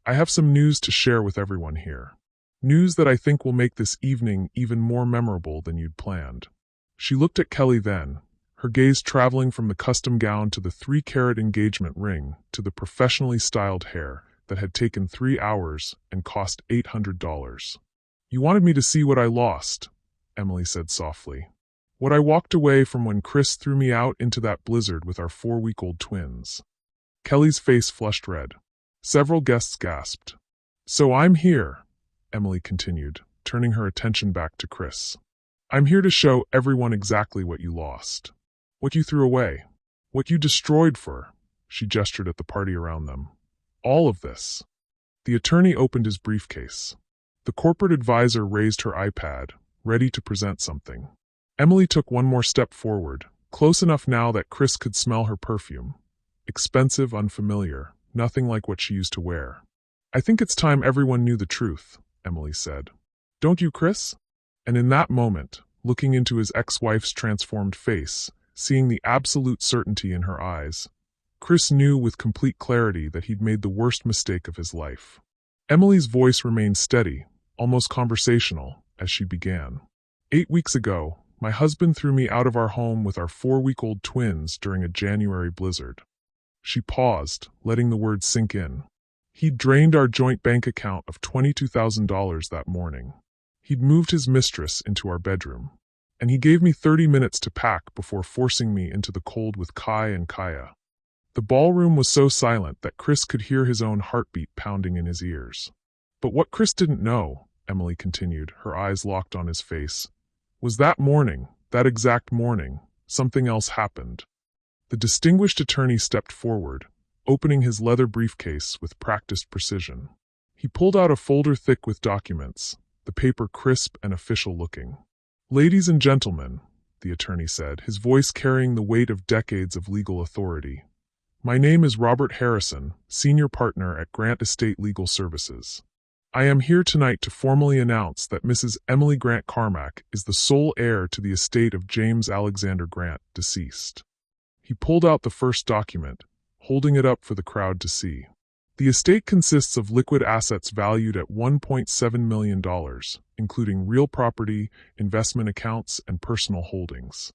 "I have some news to share with everyone here. News that I think will make this evening even more memorable than you'd planned." She looked at Kelly then, her gaze traveling from the custom gown to the 3-carat engagement ring to the professionally styled hair that had taken 3 hours and cost $800. "You wanted me to see what I lost," Emily said softly. "What I walked away from when Chris threw me out into that blizzard with our 4-week-old twins." Kelly's face flushed red. Several guests gasped. "So I'm here," Emily continued, turning her attention back to Chris. "I'm here to show everyone exactly what you lost. What you threw away. What you destroyed for," she gestured at the party around them. "All of this." The attorney opened his briefcase. The corporate advisor raised her iPad, ready to present something. Emily took one more step forward, close enough now that Chris could smell her perfume. Expensive, unfamiliar, nothing like what she used to wear. "I think it's time everyone knew the truth," Emily said. "Don't you, Chris?" And in that moment, looking into his ex-wife's transformed face, seeing the absolute certainty in her eyes, Chris knew with complete clarity that he'd made the worst mistake of his life. Emily's voice remained steady, almost conversational, as she began. 8 weeks ago, my husband threw me out of our home with our 4-week-old twins during a January blizzard." She paused, letting the words sink in. "He'd drained our joint bank account of $22,000 that morning. He'd moved his mistress into our bedroom, and he gave me 30 minutes to pack before forcing me into the cold with Kai and Kaya. The ballroom was so silent that Chris could hear his own heartbeat pounding in his ears. But what Chris didn't know, Emily continued, her eyes locked on his face, was that morning, that exact morning, something else happened. The distinguished attorney stepped forward, opening his leather briefcase with practiced precision. He pulled out a folder thick with documents, the paper crisp and official-looking. "Ladies and gentlemen," the attorney said, his voice carrying the weight of decades of legal authority, "my name is Robert Harrison, senior partner at Grant Estate Legal Services. I am here tonight to formally announce that Mrs. Emily Grant Carmack is the sole heir to the estate of James Alexander Grant, deceased." He pulled out the first document, holding it up for the crowd to see. "The estate consists of liquid assets valued at $1.7 million, including real property, investment accounts, and personal holdings."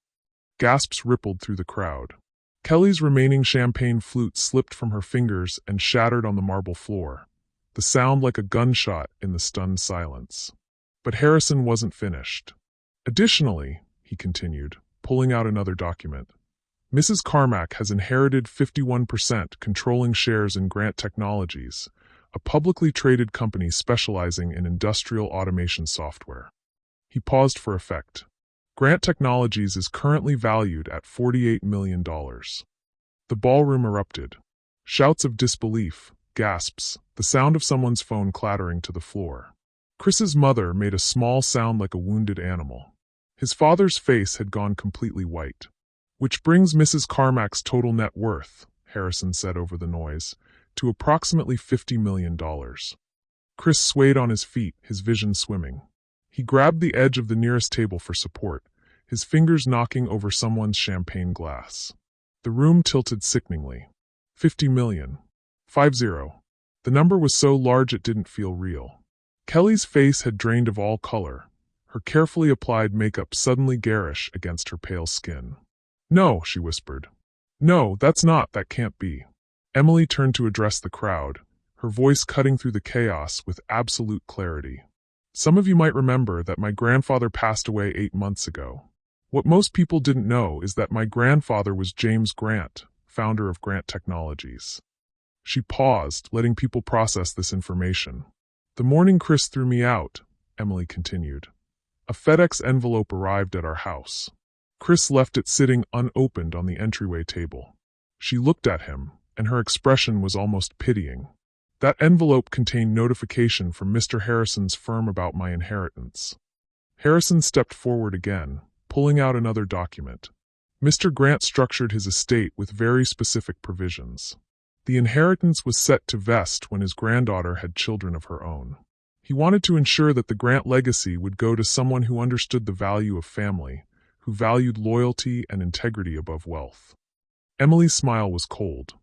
Gasps rippled through the crowd. Kelly's remaining champagne flute slipped from her fingers and shattered on the marble floor, the sound like a gunshot in the stunned silence. But Harrison wasn't finished. "Additionally," he continued, pulling out another document, "Mrs. Carmack has inherited 51% controlling shares in Grant Technologies, a publicly traded company specializing in industrial automation software." He paused for effect. "Grant Technologies is currently valued at $48 million. The ballroom erupted. Shouts of disbelief, gasps, the sound of someone's phone clattering to the floor. Chris's mother made a small sound like a wounded animal. His father's face had gone completely white. "Which brings Mrs. Carmack's total net worth," Harrison said over the noise, "to approximately $50 million. Chris swayed on his feet, his vision swimming. He grabbed the edge of the nearest table for support, his fingers knocking over someone's champagne glass. The room tilted sickeningly. 50 million. 50. The number was so large it didn't feel real. Kelly's face had drained of all color, her carefully applied makeup suddenly garish against her pale skin. "No," she whispered. "No, that can't be." Emily turned to address the crowd, her voice cutting through the chaos with absolute clarity. "Some of you might remember that my grandfather passed away 8 months ago. What most people didn't know is that my grandfather was James Grant, founder of Grant Technologies." She paused, letting people process this information. "The morning Chris threw me out," Emily continued, "a FedEx envelope arrived at our house. Chris left it sitting unopened on the entryway table." She looked at him, and her expression was almost pitying. "That envelope contained notification from Mr. Harrison's firm about my inheritance." Harrison stepped forward again, pulling out another document. Mr. Grant structured his estate with very specific provisions. The inheritance was set to vest when his granddaughter had children of her own. He wanted to ensure that the Grant legacy would go to someone who understood the value of family, who valued loyalty and integrity above wealth. Emily's smile was cold.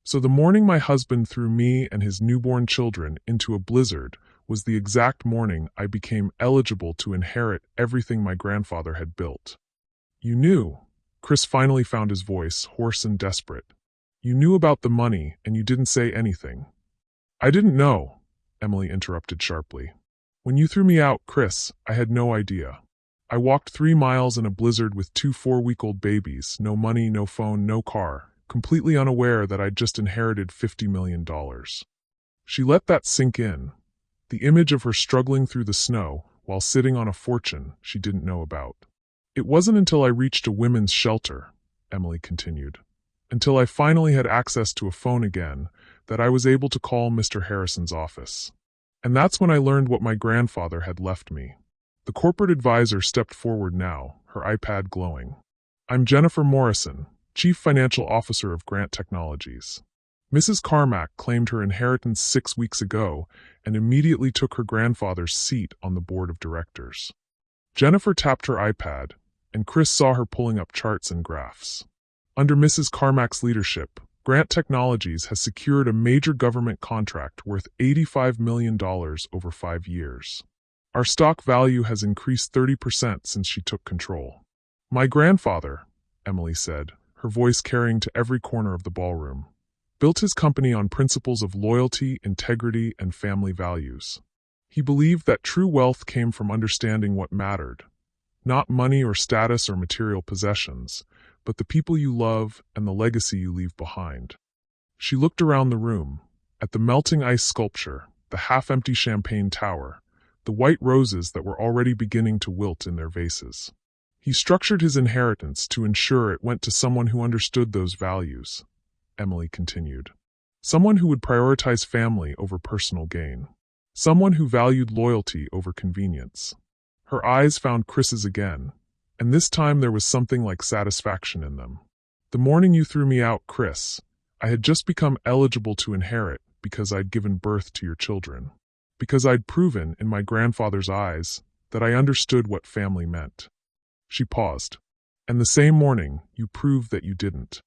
"So the morning my husband threw me and his newborn children into a blizzard was the exact morning I became eligible to inherit everything my grandfather had built." "You knew." Chris finally found his voice, hoarse and desperate. "You knew about the money, and you didn't say anything." "I didn't know," Emily interrupted sharply. "When you threw me out, Chris, I had no idea. I walked 3 miles in a blizzard with 2 4-week-old babies, no money, no phone, no car, completely unaware that I'd just inherited $50 million. She let that sink in. The image of her struggling through the snow while sitting on a fortune she didn't know about. "It wasn't until I reached a women's shelter," Emily continued, "until I finally had access to a phone again, that I was able to call Mr. Harrison's office. And that's when I learned what my grandfather had left me." The corporate advisor stepped forward now, her iPad glowing. "I'm Jennifer Morrison, Chief Financial Officer of Grant Technologies. Mrs. Carmack claimed her inheritance 6 weeks ago and immediately took her grandfather's seat on the board of directors." Jennifer tapped her iPad, and Chris saw her pulling up charts and graphs. "Under Mrs. Carmack's leadership, Grant Technologies has secured a major government contract worth $85 million over 5 years. Our stock value has increased 30% since she took control. My grandfather," Emily said, her voice carrying to every corner of the ballroom, "built his company on principles of loyalty, integrity, and family values. He believed that true wealth came from understanding what mattered, not money or status or material possessions, but the people you love and the legacy you leave behind. She looked around the room, at the melting ice sculpture, the half-empty champagne tower, the white roses that were already beginning to wilt in their vases. He structured his inheritance to ensure it went to someone who understood those values, Emily continued. Someone who would prioritize family over personal gain. Someone who valued loyalty over convenience. Her eyes found Chris's again, and this time there was something like satisfaction in them. The morning you threw me out, Chris, I had just become eligible to inherit because I'd given birth to your children. Because I'd proven, in my grandfather's eyes, that I understood what family meant. She paused. And the same morning, you proved that you didn't.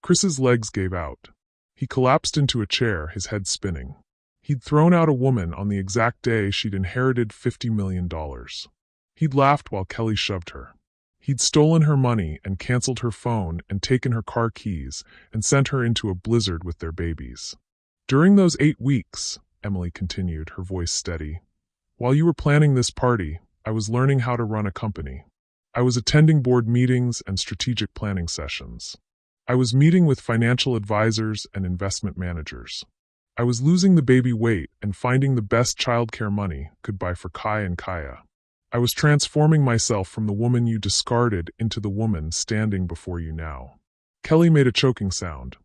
Chris's legs gave out. He collapsed into a chair, his head spinning. He'd thrown out a woman on the exact day she'd inherited $50 million. He'd laughed while Kelly shoved her. He'd stolen her money and canceled her phone and taken her car keys and sent her into a blizzard with their babies. During those 8 weeks, Emily continued, her voice steady, while you were planning this party, I was learning how to run a company. I was attending board meetings and strategic planning sessions. I was meeting with financial advisors and investment managers. I was losing the baby weight and finding the best childcare money could buy for Kai and Kaya. I was transforming myself from the woman you discarded into the woman standing before you now. Kelly made a choking sound.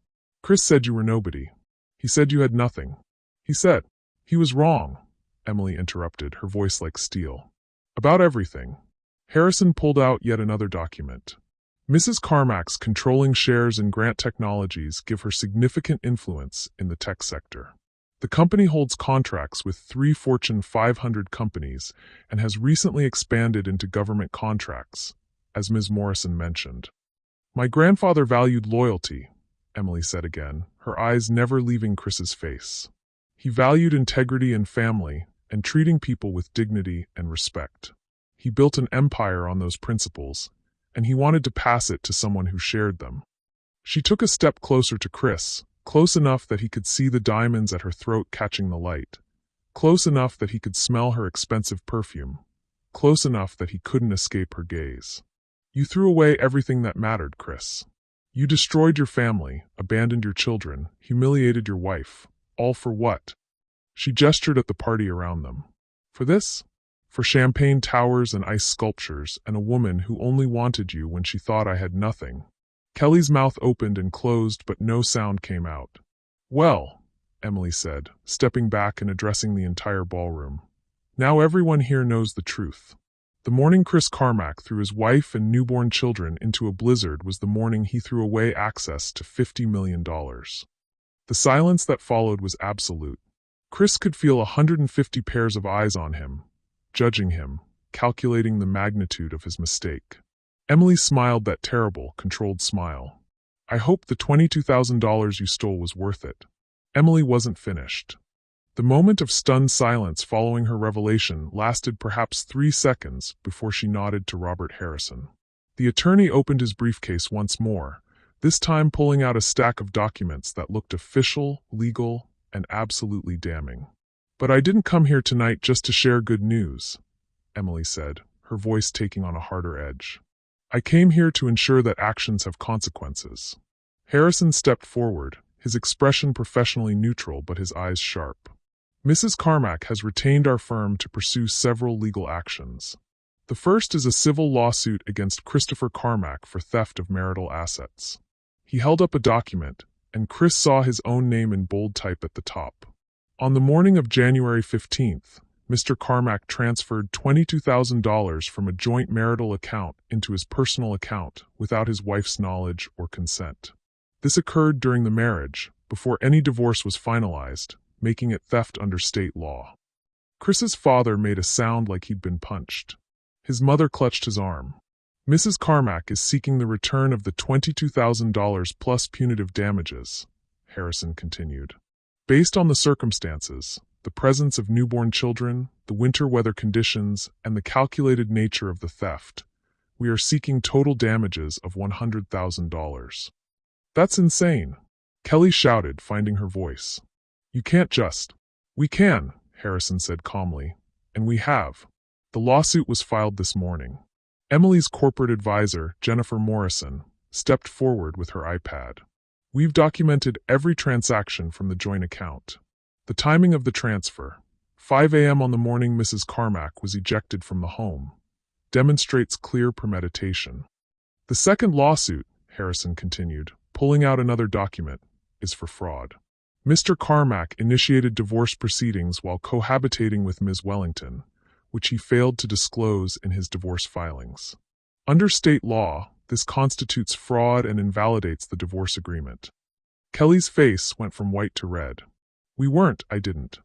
Chris said you were nobody. He said you had nothing. He said. He was wrong, Emily interrupted, her voice like steel. About everything. Harrison pulled out yet another document. Mrs. Carmack's controlling shares in Grant Technologies give her significant influence in the tech sector. The company holds contracts with 3 Fortune 500 companies and has recently expanded into government contracts, as Ms. Morrison mentioned. My grandfather valued loyalty, Emily said again, her eyes never leaving Chris's face. He valued integrity and family and treating people with dignity and respect. He built an empire on those principles, and he wanted to pass it to someone who shared them. She took a step closer to Chris, close enough that he could see the diamonds at her throat catching the light, close enough that he could smell her expensive perfume, close enough that he couldn't escape her gaze. You threw away everything that mattered, Chris. You destroyed your family, abandoned your children, humiliated your wife. All for what? She gestured at the party around them. For this? For champagne towers and ice sculptures and a woman who only wanted you when she thought I had nothing. Kelly's mouth opened and closed, but no sound came out. Well, Emily said, stepping back and addressing the entire ballroom. Now everyone here knows the truth. The morning Chris Carmack threw his wife and newborn children into a blizzard was the morning he threw away access to $50 million. The silence that followed was absolute. Chris could feel 150 pairs of eyes on him, judging him, calculating the magnitude of his mistake. Emily smiled that terrible, controlled smile. I hope the $22,000 you stole was worth it. Emily wasn't finished. The moment of stunned silence following her revelation lasted perhaps 3 seconds before she nodded to Robert Harrison. The attorney opened his briefcase once more, this time pulling out a stack of documents that looked official, legal, and absolutely damning. But I didn't come here tonight just to share good news, Emily said, her voice taking on a harder edge. I came here to ensure that actions have consequences. Harrison stepped forward, his expression professionally neutral but his eyes sharp. Mrs. Carmack has retained our firm to pursue several legal actions. The first is a civil lawsuit against Christopher Carmack for theft of marital assets. He held up a document, and Chris saw his own name in bold type at the top. On the morning of January 15th, Mr. Carmack transferred $22,000 from a joint marital account into his personal account without his wife's knowledge or consent. This occurred during the marriage, before any divorce was finalized, making it theft under state law. Chris's father made a sound like he'd been punched. His mother clutched his arm. Mrs. Carmack is seeking the return of the $22,000 plus punitive damages, Harrison continued. Based on the circumstances, the presence of newborn children, the winter weather conditions, and the calculated nature of the theft, we are seeking total damages of $100,000. That's insane, Kelly shouted, finding her voice. You can't just. We can, Harrison said calmly, And we have. The lawsuit was filed this morning. Emily's corporate advisor, Jennifer Morrison, stepped forward with her iPad. We've documented every transaction from the joint account. The timing of the transfer, 5 a.m. on the morning Mrs. Carmack was ejected from the home, demonstrates clear premeditation. The second lawsuit, Harrison continued, pulling out another document, is for fraud. Mr. Carmack initiated divorce proceedings while cohabitating with Ms. Wellington, which he failed to disclose in his divorce filings. Under state law, this constitutes fraud and invalidates the divorce agreement. Kelly's face went from white to red. I didn't.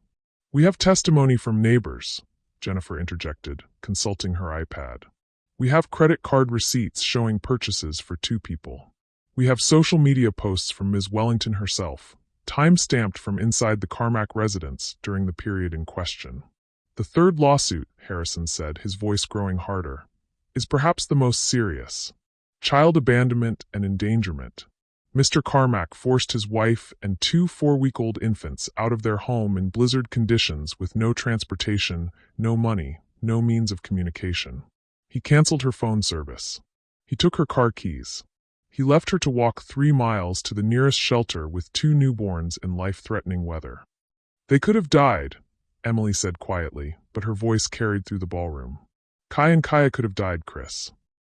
We have testimony from neighbors, Jennifer interjected, consulting her iPad. We have credit card receipts showing purchases for 2 people. We have social media posts from Ms. Wellington herself, time-stamped from inside the Carmack residence during the period in question. The third lawsuit, Harrison said, his voice growing harder, is perhaps the most serious. Child abandonment and endangerment. Mr. Carmack forced his wife and 2 4-week-old infants out of their home in blizzard conditions with no transportation, no money, no means of communication. He canceled her phone service. He took her car keys. He left her to walk 3 miles to the nearest shelter with 2 newborns in life-threatening weather. They could have died, Emily said quietly, but her voice carried through the ballroom. Kai and Kaya could have died, Chris.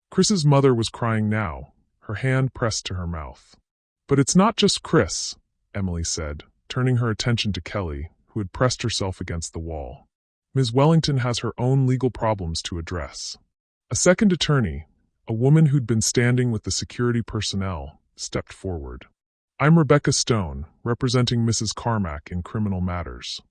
Chris's mother was crying now, her hand pressed to her mouth. But it's not just Chris, Emily said, turning her attention to Kelly, who had pressed herself against the wall. Ms. Wellington has her own legal problems to address. A second attorney, a woman who'd been standing with the security personnel, stepped forward. I'm Rebecca Stone, representing Mrs. Carmack in criminal matters.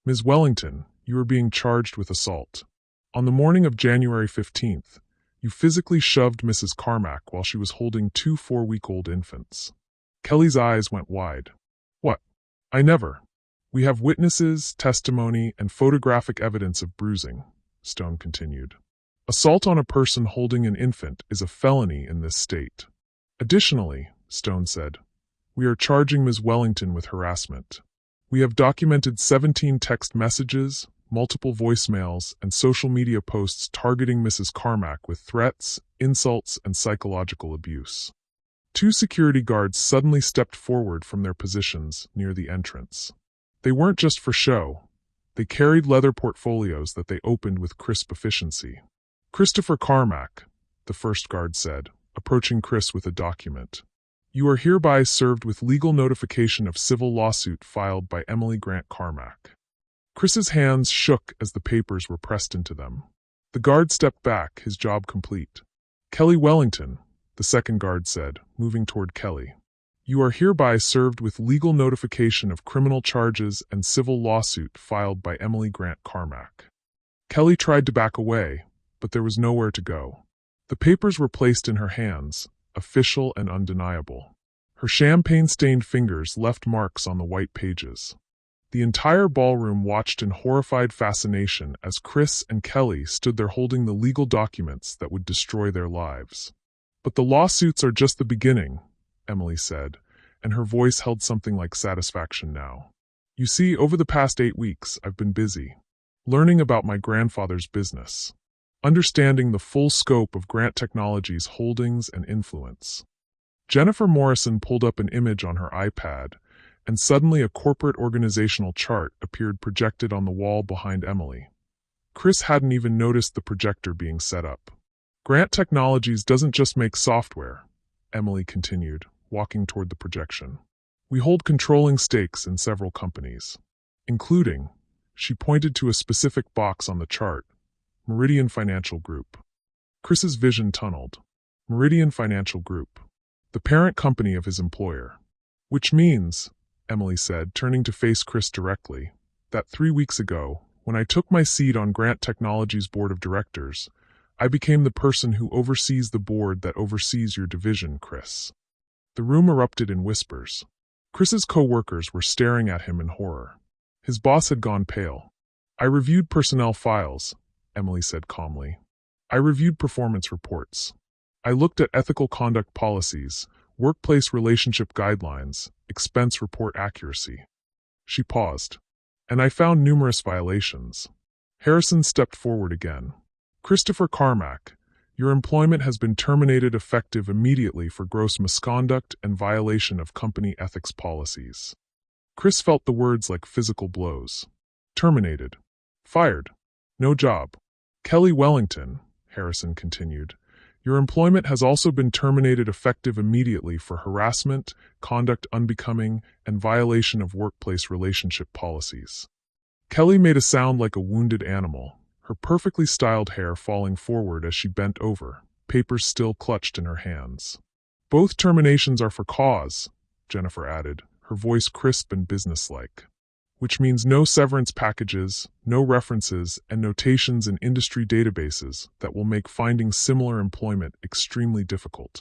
Ms. Wellington, you are being charged with assault. On the morning of January 15th, you physically shoved Mrs. Carmack while she was holding 2 4-week-old infants. Kelly's eyes went wide. What? I never. We have witnesses, testimony, and photographic evidence of bruising, Stone continued. Assault on a person holding an infant is a felony in this state. Additionally, Stone said, we are charging Ms. Wellington with harassment. We have documented 17 text messages, multiple voicemails, and social media posts targeting Mrs. Carmack with threats, insults, and psychological abuse. 2 security guards suddenly stepped forward from their positions near the entrance. They weren't just for show. They carried leather portfolios that they opened with crisp efficiency. Christopher Carmack, the first guard said, approaching Chris with a document. You are hereby served with legal notification of civil lawsuit filed by Emily Grant Carmack. Chris's hands shook as the papers were pressed into them. The guard stepped back, his job complete. Kelly Wellington, the second guard said, moving toward Kelly. You are hereby served with legal notification of criminal charges and civil lawsuit filed by Emily Grant Carmack. Kelly tried to back away, but there was nowhere to go. The papers were placed in her hands, official and undeniable. Her champagne-stained fingers left marks on the white pages. The entire ballroom watched in horrified fascination as Chris and Kelly stood there holding the legal documents that would destroy their lives. But the lawsuits are just the beginning, Emily said, and her voice held something like satisfaction now. You see, over the past 8 weeks, I've been busy, learning about my grandfather's business, understanding the full scope of Grant Technologies' holdings and influence. Jennifer Morrison pulled up an image on her iPad, and suddenly a corporate organizational chart appeared projected on the wall behind Emily. Chris hadn't even noticed the projector being set up. Grant Technologies doesn't just make software, Emily continued, walking toward the projection. We hold controlling stakes in several companies, including, she pointed to a specific box on the chart, Meridian Financial Group. Chris's vision tunneled. Meridian Financial Group, the parent company of his employer. Which means, Emily said, turning to face Chris directly, that 3 weeks ago, when I took my seat on Grant Technologies' board of directors, I became the person who oversees the board that oversees your division, Chris. The room erupted in whispers. Chris's co-workers were staring at him in horror. His boss had gone pale. I reviewed personnel files, Emily said calmly. I reviewed performance reports. I looked at ethical conduct policies, workplace relationship guidelines, expense report accuracy. She paused. And I found numerous violations. Harrison stepped forward again. Christopher Carmack, your employment has been terminated effective immediately for gross misconduct and violation of company ethics policies. Chris felt the words like physical blows. Terminated. Fired. No job. Kelly Wellington, Harrison continued, your employment has also been terminated effective immediately for harassment, conduct unbecoming, and violation of workplace relationship policies. Kelly made a sound like a wounded animal, her perfectly styled hair falling forward as she bent over, papers still clutched in her hands. Both terminations are for cause, Jennifer added, her voice crisp and businesslike. Which means no severance packages, no references, and notations in industry databases that will make finding similar employment extremely difficult.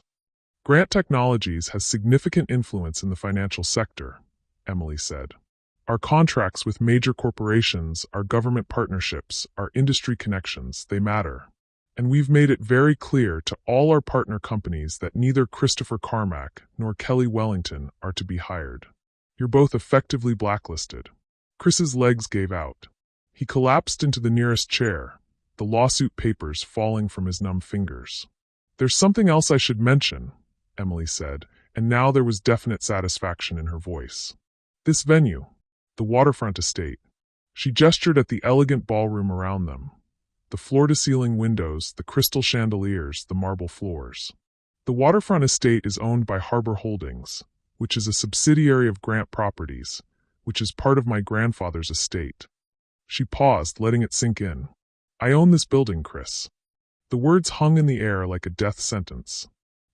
Grant Technologies has significant influence in the financial sector, Emily said. Our contracts with major corporations, our government partnerships, our industry connections, they matter. And we've made it very clear to all our partner companies that neither Christopher Carmack nor Kelly Wellington are to be hired. You're both effectively blacklisted. Chris's legs gave out. He collapsed into the nearest chair, the lawsuit papers falling from his numb fingers. There's something else I should mention, Emily said, and now there was definite satisfaction in her voice. This venue, the waterfront estate. She gestured at the elegant ballroom around them. The floor-to-ceiling windows, the crystal chandeliers, the marble floors. The waterfront estate is owned by Harbor Holdings, which is a subsidiary of Grant Properties, which is part of my grandfather's estate. She paused, letting it sink in. I own this building, Chris. The words hung in the air like a death sentence.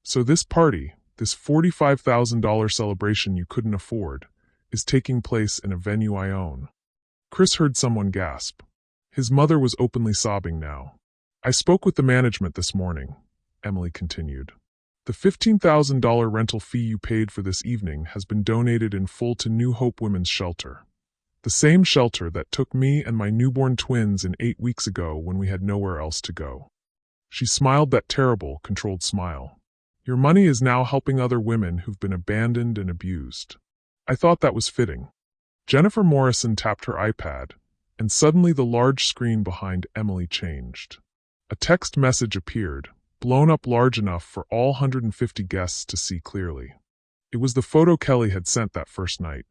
So this party, this $45,000 celebration you couldn't afford, is taking place in a venue I own. Chris heard someone gasp. His mother was openly sobbing now. I spoke with the management this morning, Emily continued. The $15,000 rental fee you paid for this evening has been donated in full to New Hope Women's Shelter. The same shelter that took me and my newborn twins in 8 weeks ago when we had nowhere else to go. She smiled that terrible, controlled smile. Your money is now helping other women who've been abandoned and abused. I thought that was fitting. Jennifer Morrison tapped her iPad, and suddenly the large screen behind Emily changed. A text message appeared, blown up large enough for all 150 guests to see clearly. It was the photo Kelly had sent that first night.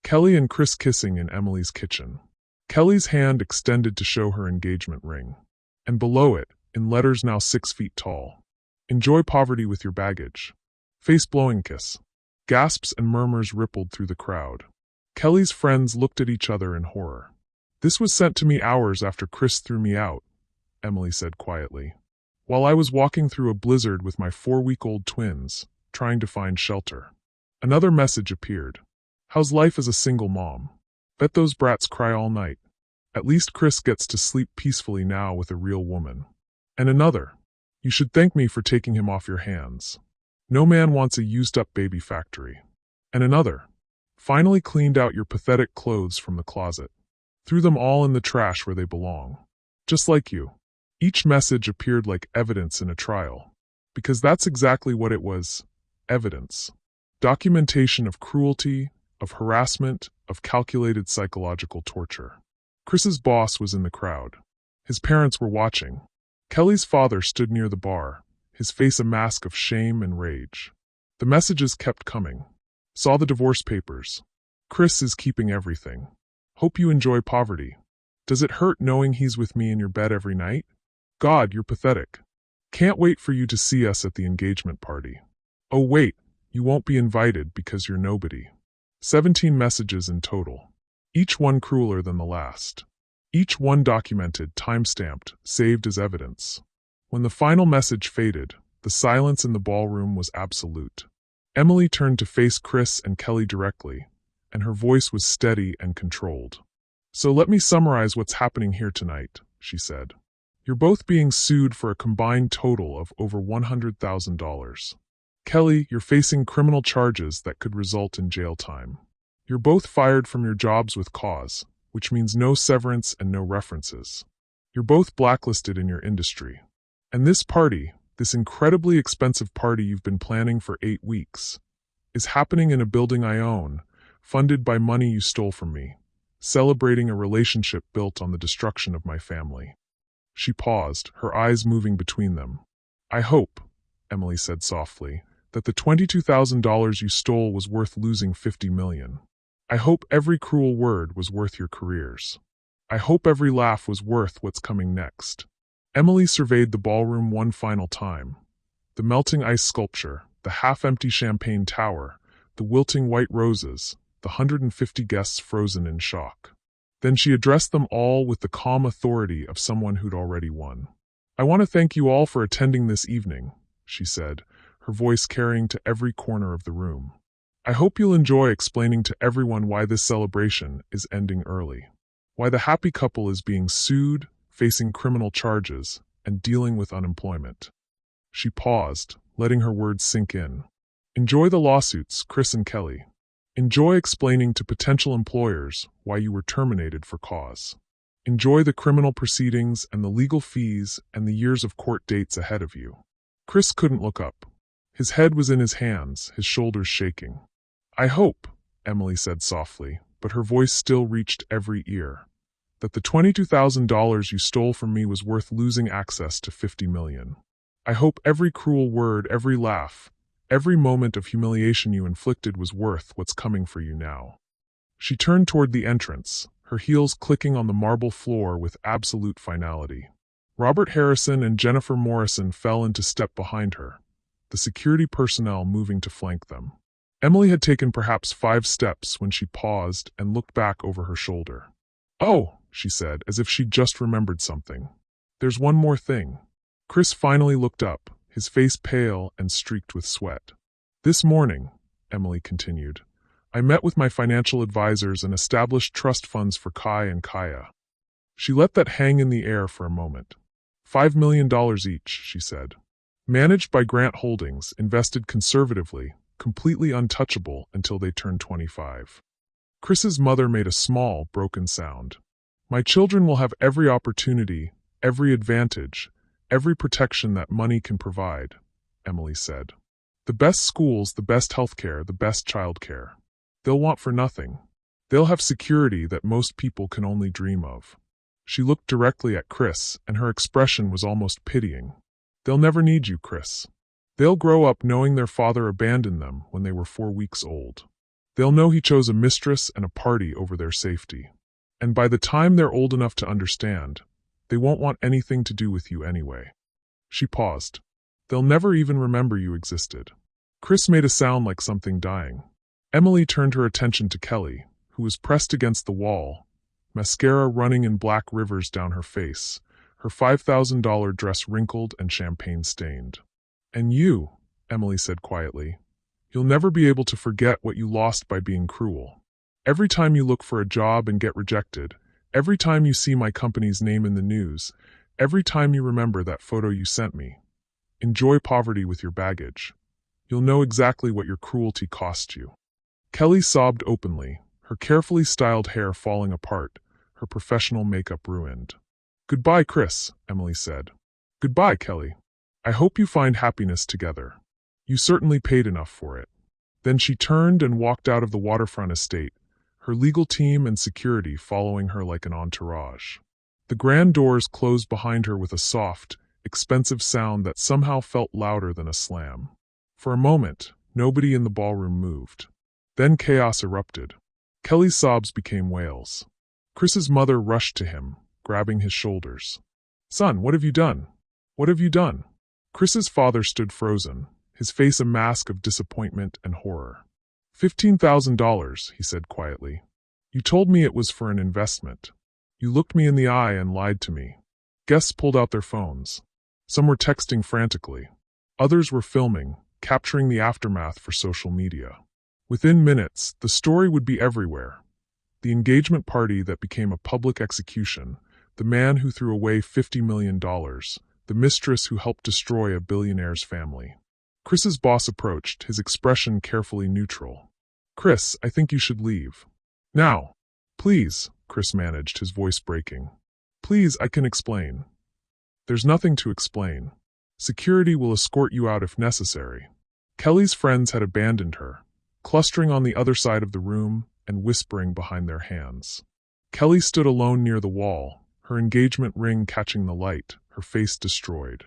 Kelly and Chris kissing in Emily's kitchen. Kelly's hand extended to show her engagement ring. And below it, in letters now 6 feet tall, enjoy poverty with your baggage. Face-blowing kiss. Gasps and murmurs rippled through the crowd. Kelly's friends looked at each other in horror. This was sent to me hours after Chris threw me out, Emily said quietly. While I was walking through a blizzard with my 4-week-old twins, trying to find shelter. Another message appeared. How's life as a single mom? Bet those brats cry all night. At least Chris gets to sleep peacefully now with a real woman. And another. You should thank me for taking him off your hands. No man wants a used-up baby factory. And another. Finally cleaned out your pathetic clothes from the closet. Threw them all in the trash where they belong. Just like you. Each message appeared like evidence in a trial. Because that's exactly what it was. Evidence. Documentation of cruelty, of harassment, of calculated psychological torture. Chris's boss was in the crowd. His parents were watching. Kelly's father stood near the bar, his face a mask of shame and rage. The messages kept coming. Saw the divorce papers. Chris is keeping everything. Hope you enjoy poverty. Does it hurt knowing he's with me in your bed every night? God, you're pathetic. Can't wait for you to see us at the engagement party. Oh wait, you won't be invited because you're nobody. 17 messages in total. Each one crueler than the last. Each one documented, time-stamped, saved as evidence. When the final message faded, the silence in the ballroom was absolute. Emily turned to face Chris and Kelly directly, and her voice was steady and controlled. So let me summarize what's happening here tonight, she said. You're both being sued for a combined total of over $100,000. Kelly, you're facing criminal charges that could result in jail time. You're both fired from your jobs with cause, which means no severance and no references. You're both blacklisted in your industry. And this party, this incredibly expensive party you've been planning for 8 weeks, is happening in a building I own, funded by money you stole from me. celebrating a relationship built on the destruction of my family. She paused, her eyes moving between them. I hope, Emily said softly, that the $22,000 you stole was worth losing $50 million. I hope every cruel word was worth your careers. I hope every laugh was worth what's coming next. Emily surveyed the ballroom one final time. The melting ice sculpture, the half-empty champagne tower, the wilting white roses, the 150 guests frozen in shock. Then she addressed them all with the calm authority of someone who'd already won. I want to thank you all for attending this evening, she said, her voice carrying to every corner of the room. I hope you'll enjoy explaining to everyone why this celebration is ending early. Why the happy couple is being sued, facing criminal charges, and dealing with unemployment. She paused, letting her words sink in. Enjoy the lawsuits, Chris and Kelly. Enjoy explaining to potential employers why you were terminated for cause. Enjoy the criminal proceedings and the legal fees and the years of court dates ahead of you. Chris couldn't look up. His head was in his hands, his shoulders shaking. I hope, Emily said softly, but her voice still reached every ear, that the $22,000 you stole from me was worth losing access to $50 million. I hope every cruel word, every laugh, every moment of humiliation you inflicted was worth what's coming for you now. She turned toward the entrance, her heels clicking on the marble floor with absolute finality. Robert Harrison and Jennifer Morrison fell into step behind her, the security personnel moving to flank them. Emily had taken perhaps 5 steps when she paused and looked back over her shoulder. Oh, she said, as if she'd just remembered something. There's one more thing. Chris finally looked up, his face pale and streaked with sweat. This morning, Emily continued, I met with my financial advisors and established trust funds for Kai and Kaya. She let that hang in the air for a moment. $5 million each, she said. Managed by Grant Holdings, invested conservatively, completely untouchable until they turned 25. Chris's mother made a small, broken sound. My children will have every opportunity, every advantage, every protection that money can provide, Emily said. The best schools, the best healthcare, the best childcare. They'll want for nothing. They'll have security that most people can only dream of. She looked directly at Chris, and her expression was almost pitying. They'll never need you, Chris. They'll grow up knowing their father abandoned them when they were 4 weeks old. They'll know he chose a mistress and a party over their safety. And by the time they're old enough to understand, they won't want anything to do with you anyway. She paused. They'll never even remember you existed. Chris made a sound like something dying. Emily turned her attention to Kelly, who was pressed against the wall, mascara running in black rivers down her face, her $5,000 dress wrinkled and champagne-stained. And you, Emily said quietly, you'll never be able to forget what you lost by being cruel. Every time you look for a job and get rejected, every time you see my company's name in the news, every time you remember that photo you sent me, enjoy poverty with your baggage. You'll know exactly what your cruelty cost you. Kelly sobbed openly, her carefully styled hair falling apart, her professional makeup ruined. Goodbye, Chris, Emily said. Goodbye, Kelly. I hope you find happiness together. You certainly paid enough for it. Then she turned and walked out of the waterfront estate, her legal team and security following her like an entourage. The grand doors closed behind her with a soft, expensive sound that somehow felt louder than a slam. For a moment, nobody in the ballroom moved. Then chaos erupted. Kelly's sobs became wails. Chris's mother rushed to him, grabbing his shoulders. Son, what have you done? What have you done? Chris's father stood frozen, his face a mask of disappointment and horror. $15,000, he said quietly. You told me it was for an investment. You looked me in the eye and lied to me. Guests pulled out their phones. Some were texting frantically. Others were filming, capturing the aftermath for social media. Within minutes, the story would be everywhere. The engagement party that became a public execution, the man who threw away $50 million, the mistress who helped destroy a billionaire's family. Chris's boss approached, his expression carefully neutral. Chris, I think you should leave. Now. Please, Chris managed, his voice breaking. Please, I can explain. There's nothing to explain. Security will escort you out if necessary. Kelly's friends had abandoned her, clustering on the other side of the room and whispering behind their hands. Kelly stood alone near the wall, her engagement ring catching the light, her face destroyed.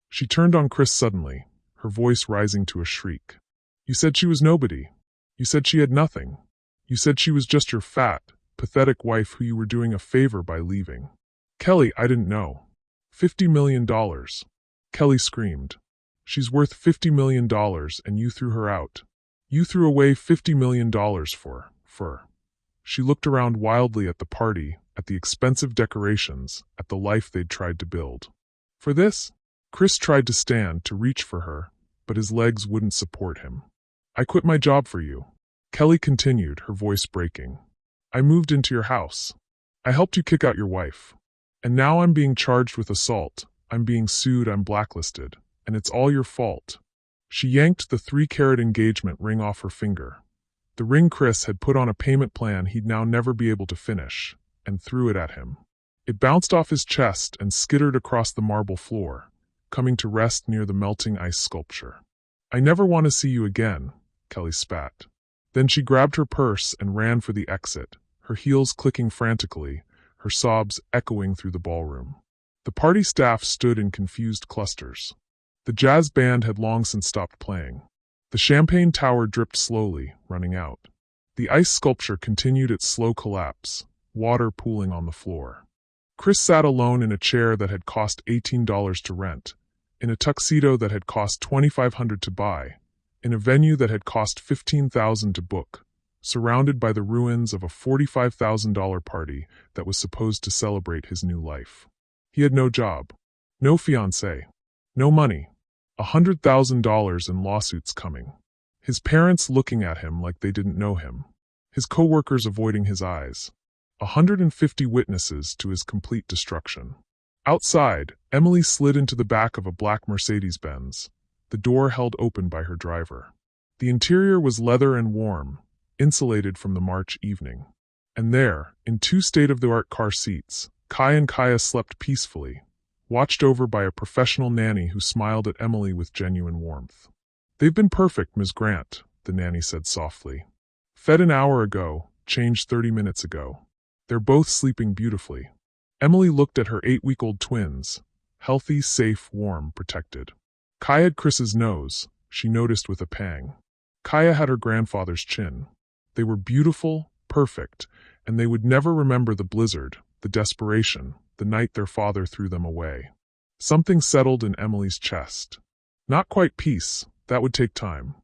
She turned on Chris suddenly, her voice rising to a shriek. "You said she was nobody. You said she had nothing. You said she was just your fat, pathetic wife who you were doing a favor by leaving." "Kelly, I didn't know." $50 million. Kelly screamed. "She's worth $50 million and you threw her out. You threw away $50 million for. She looked around wildly at the party, at the expensive decorations, at the life they'd tried to build. "For this?" Chris tried to stand, to reach for her, but his legs wouldn't support him. "I quit my job for you." Kelly continued, her voice breaking. "I moved into your house. I helped you kick out your wife. And now I'm being charged with assault, I'm being sued, I'm blacklisted. And it's all your fault." She yanked the 3-carat engagement ring off her finger. The ring Chris had put on a payment plan he'd now never be able to finish, and threw it at him. It bounced off his chest and skittered across the marble floor, coming to rest near the melting ice sculpture. "I never want to see you again," Kelly spat. Then she grabbed her purse and ran for the exit, her heels clicking frantically, her sobs echoing through the ballroom. The party staff stood in confused clusters. The jazz band had long since stopped playing. The champagne tower dripped slowly, running out. The ice sculpture continued its slow collapse, water pooling on the floor. Chris sat alone in a chair that had cost $18 to rent, in a tuxedo that had cost $2,500 to buy, in a venue that had cost $15,000 to book, surrounded by the ruins of a $45,000 party that was supposed to celebrate his new life. He had no job, no fiancé, no money, $100,000 in lawsuits coming. His parents looking at him like they didn't know him. His coworkers avoiding his eyes. 150 witnesses to his complete destruction. Outside, Emily slid into the back of a black Mercedes-Benz, the door held open by her driver. The interior was leather and warm, insulated from the March evening. And there, in 2 state-of-the-art car seats, Kai and Kaya slept peacefully, watched over by a professional nanny who smiled at Emily with genuine warmth. "They've been perfect, Ms. Grant," the nanny said softly. "Fed an hour ago, changed 30 minutes ago. They're both sleeping beautifully." Emily looked at her 8-week-old twins, healthy, safe, warm, protected. Kaya had Chris's nose, she noticed with a pang. Kaya had her grandfather's chin. They were beautiful, perfect, and they would never remember the blizzard, the desperation, the night their father threw them away. Something settled in Emily's chest. Not quite peace, that would take time.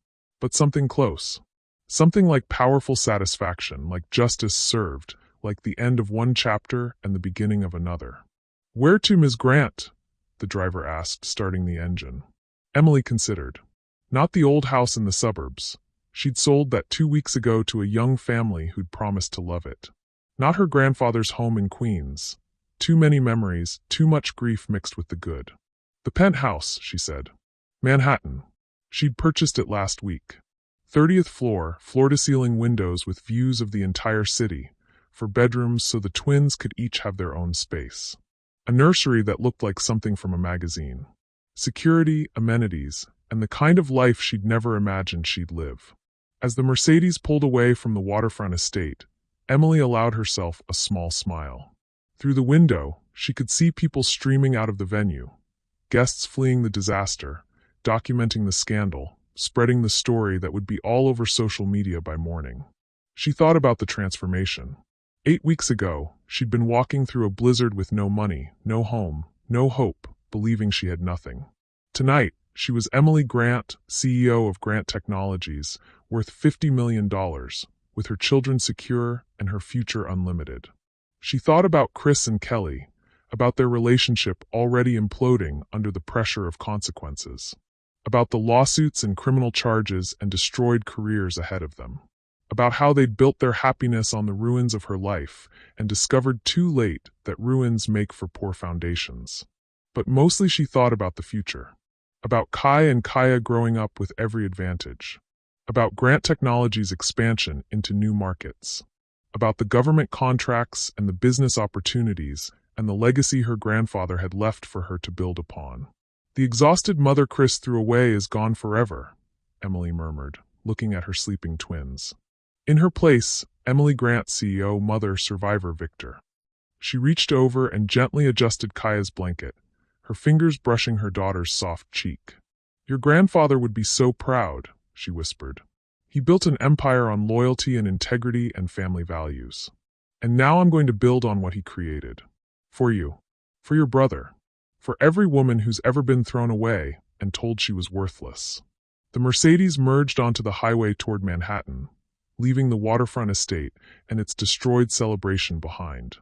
But something close. Something like powerful satisfaction, like justice served, like the end of one chapter and the beginning of another. "Where to, Ms. Grant?" the driver asked, starting the engine. Emily considered. Not the old house in the suburbs. She'd sold that 2 weeks ago to a young family who'd promised to love it. Not her grandfather's home in Queens. Too many memories, too much grief mixed with the good. "The penthouse," she said. "Manhattan." She'd purchased it last week. 30th floor, floor-to-ceiling windows with views of the entire city, for bedrooms so the twins could each have their own space. A nursery that looked like something from a magazine. Security, amenities, and the kind of life she'd never imagined she'd live. As the Mercedes pulled away from the waterfront estate, Emily allowed herself a small smile. Through the window, she could see people streaming out of the venue, guests fleeing the disaster, documenting the scandal, spreading the story that would be all over social media by morning. She thought about the transformation. 8 weeks ago, she'd been walking through a blizzard with no money, no home, no hope, believing she had nothing. Tonight, she was Emily Grant, CEO of Grant Technologies, worth $50 million, with her children secure and her future unlimited. She thought about Chris and Kelly, about their relationship already imploding under the pressure of consequences, about the lawsuits and criminal charges and destroyed careers ahead of them, about how they'd built their happiness on the ruins of her life and discovered too late that ruins make for poor foundations. But mostly she thought about the future, about Kai and Kaya growing up with every advantage, about Grant Technologies' expansion into new markets, about the government contracts and the business opportunities and the legacy her grandfather had left for her to build upon. "The exhausted mother Chris threw away is gone forever," Emily murmured, looking at her sleeping twins. In her place, Emily Grant, CEO, mother, survivor, victor. She reached over and gently adjusted Kaya's blanket, her fingers brushing her daughter's soft cheek. Your grandfather would be so proud, she whispered. He built an empire on loyalty and integrity and family values. And now I'm going to build on what he created. For you. For your brother. For every woman who's ever been thrown away and told she was worthless. The Mercedes merged onto the highway toward Manhattan, leaving the waterfront estate and its destroyed celebration behind.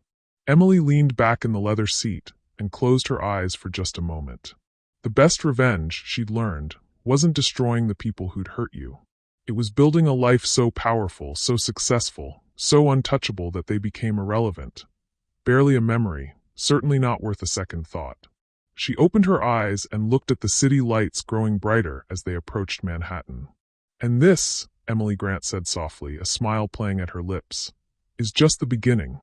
Emily leaned back in the leather seat and closed her eyes for just a moment. The best revenge, she'd learned, wasn't destroying the people who'd hurt you. It was building a life so powerful, so successful, so untouchable that they became irrelevant. Barely a memory, certainly not worth a second thought. She opened her eyes and looked at the city lights growing brighter as they approached Manhattan. And this, Emily Grant said softly, a smile playing at her lips, is just the beginning.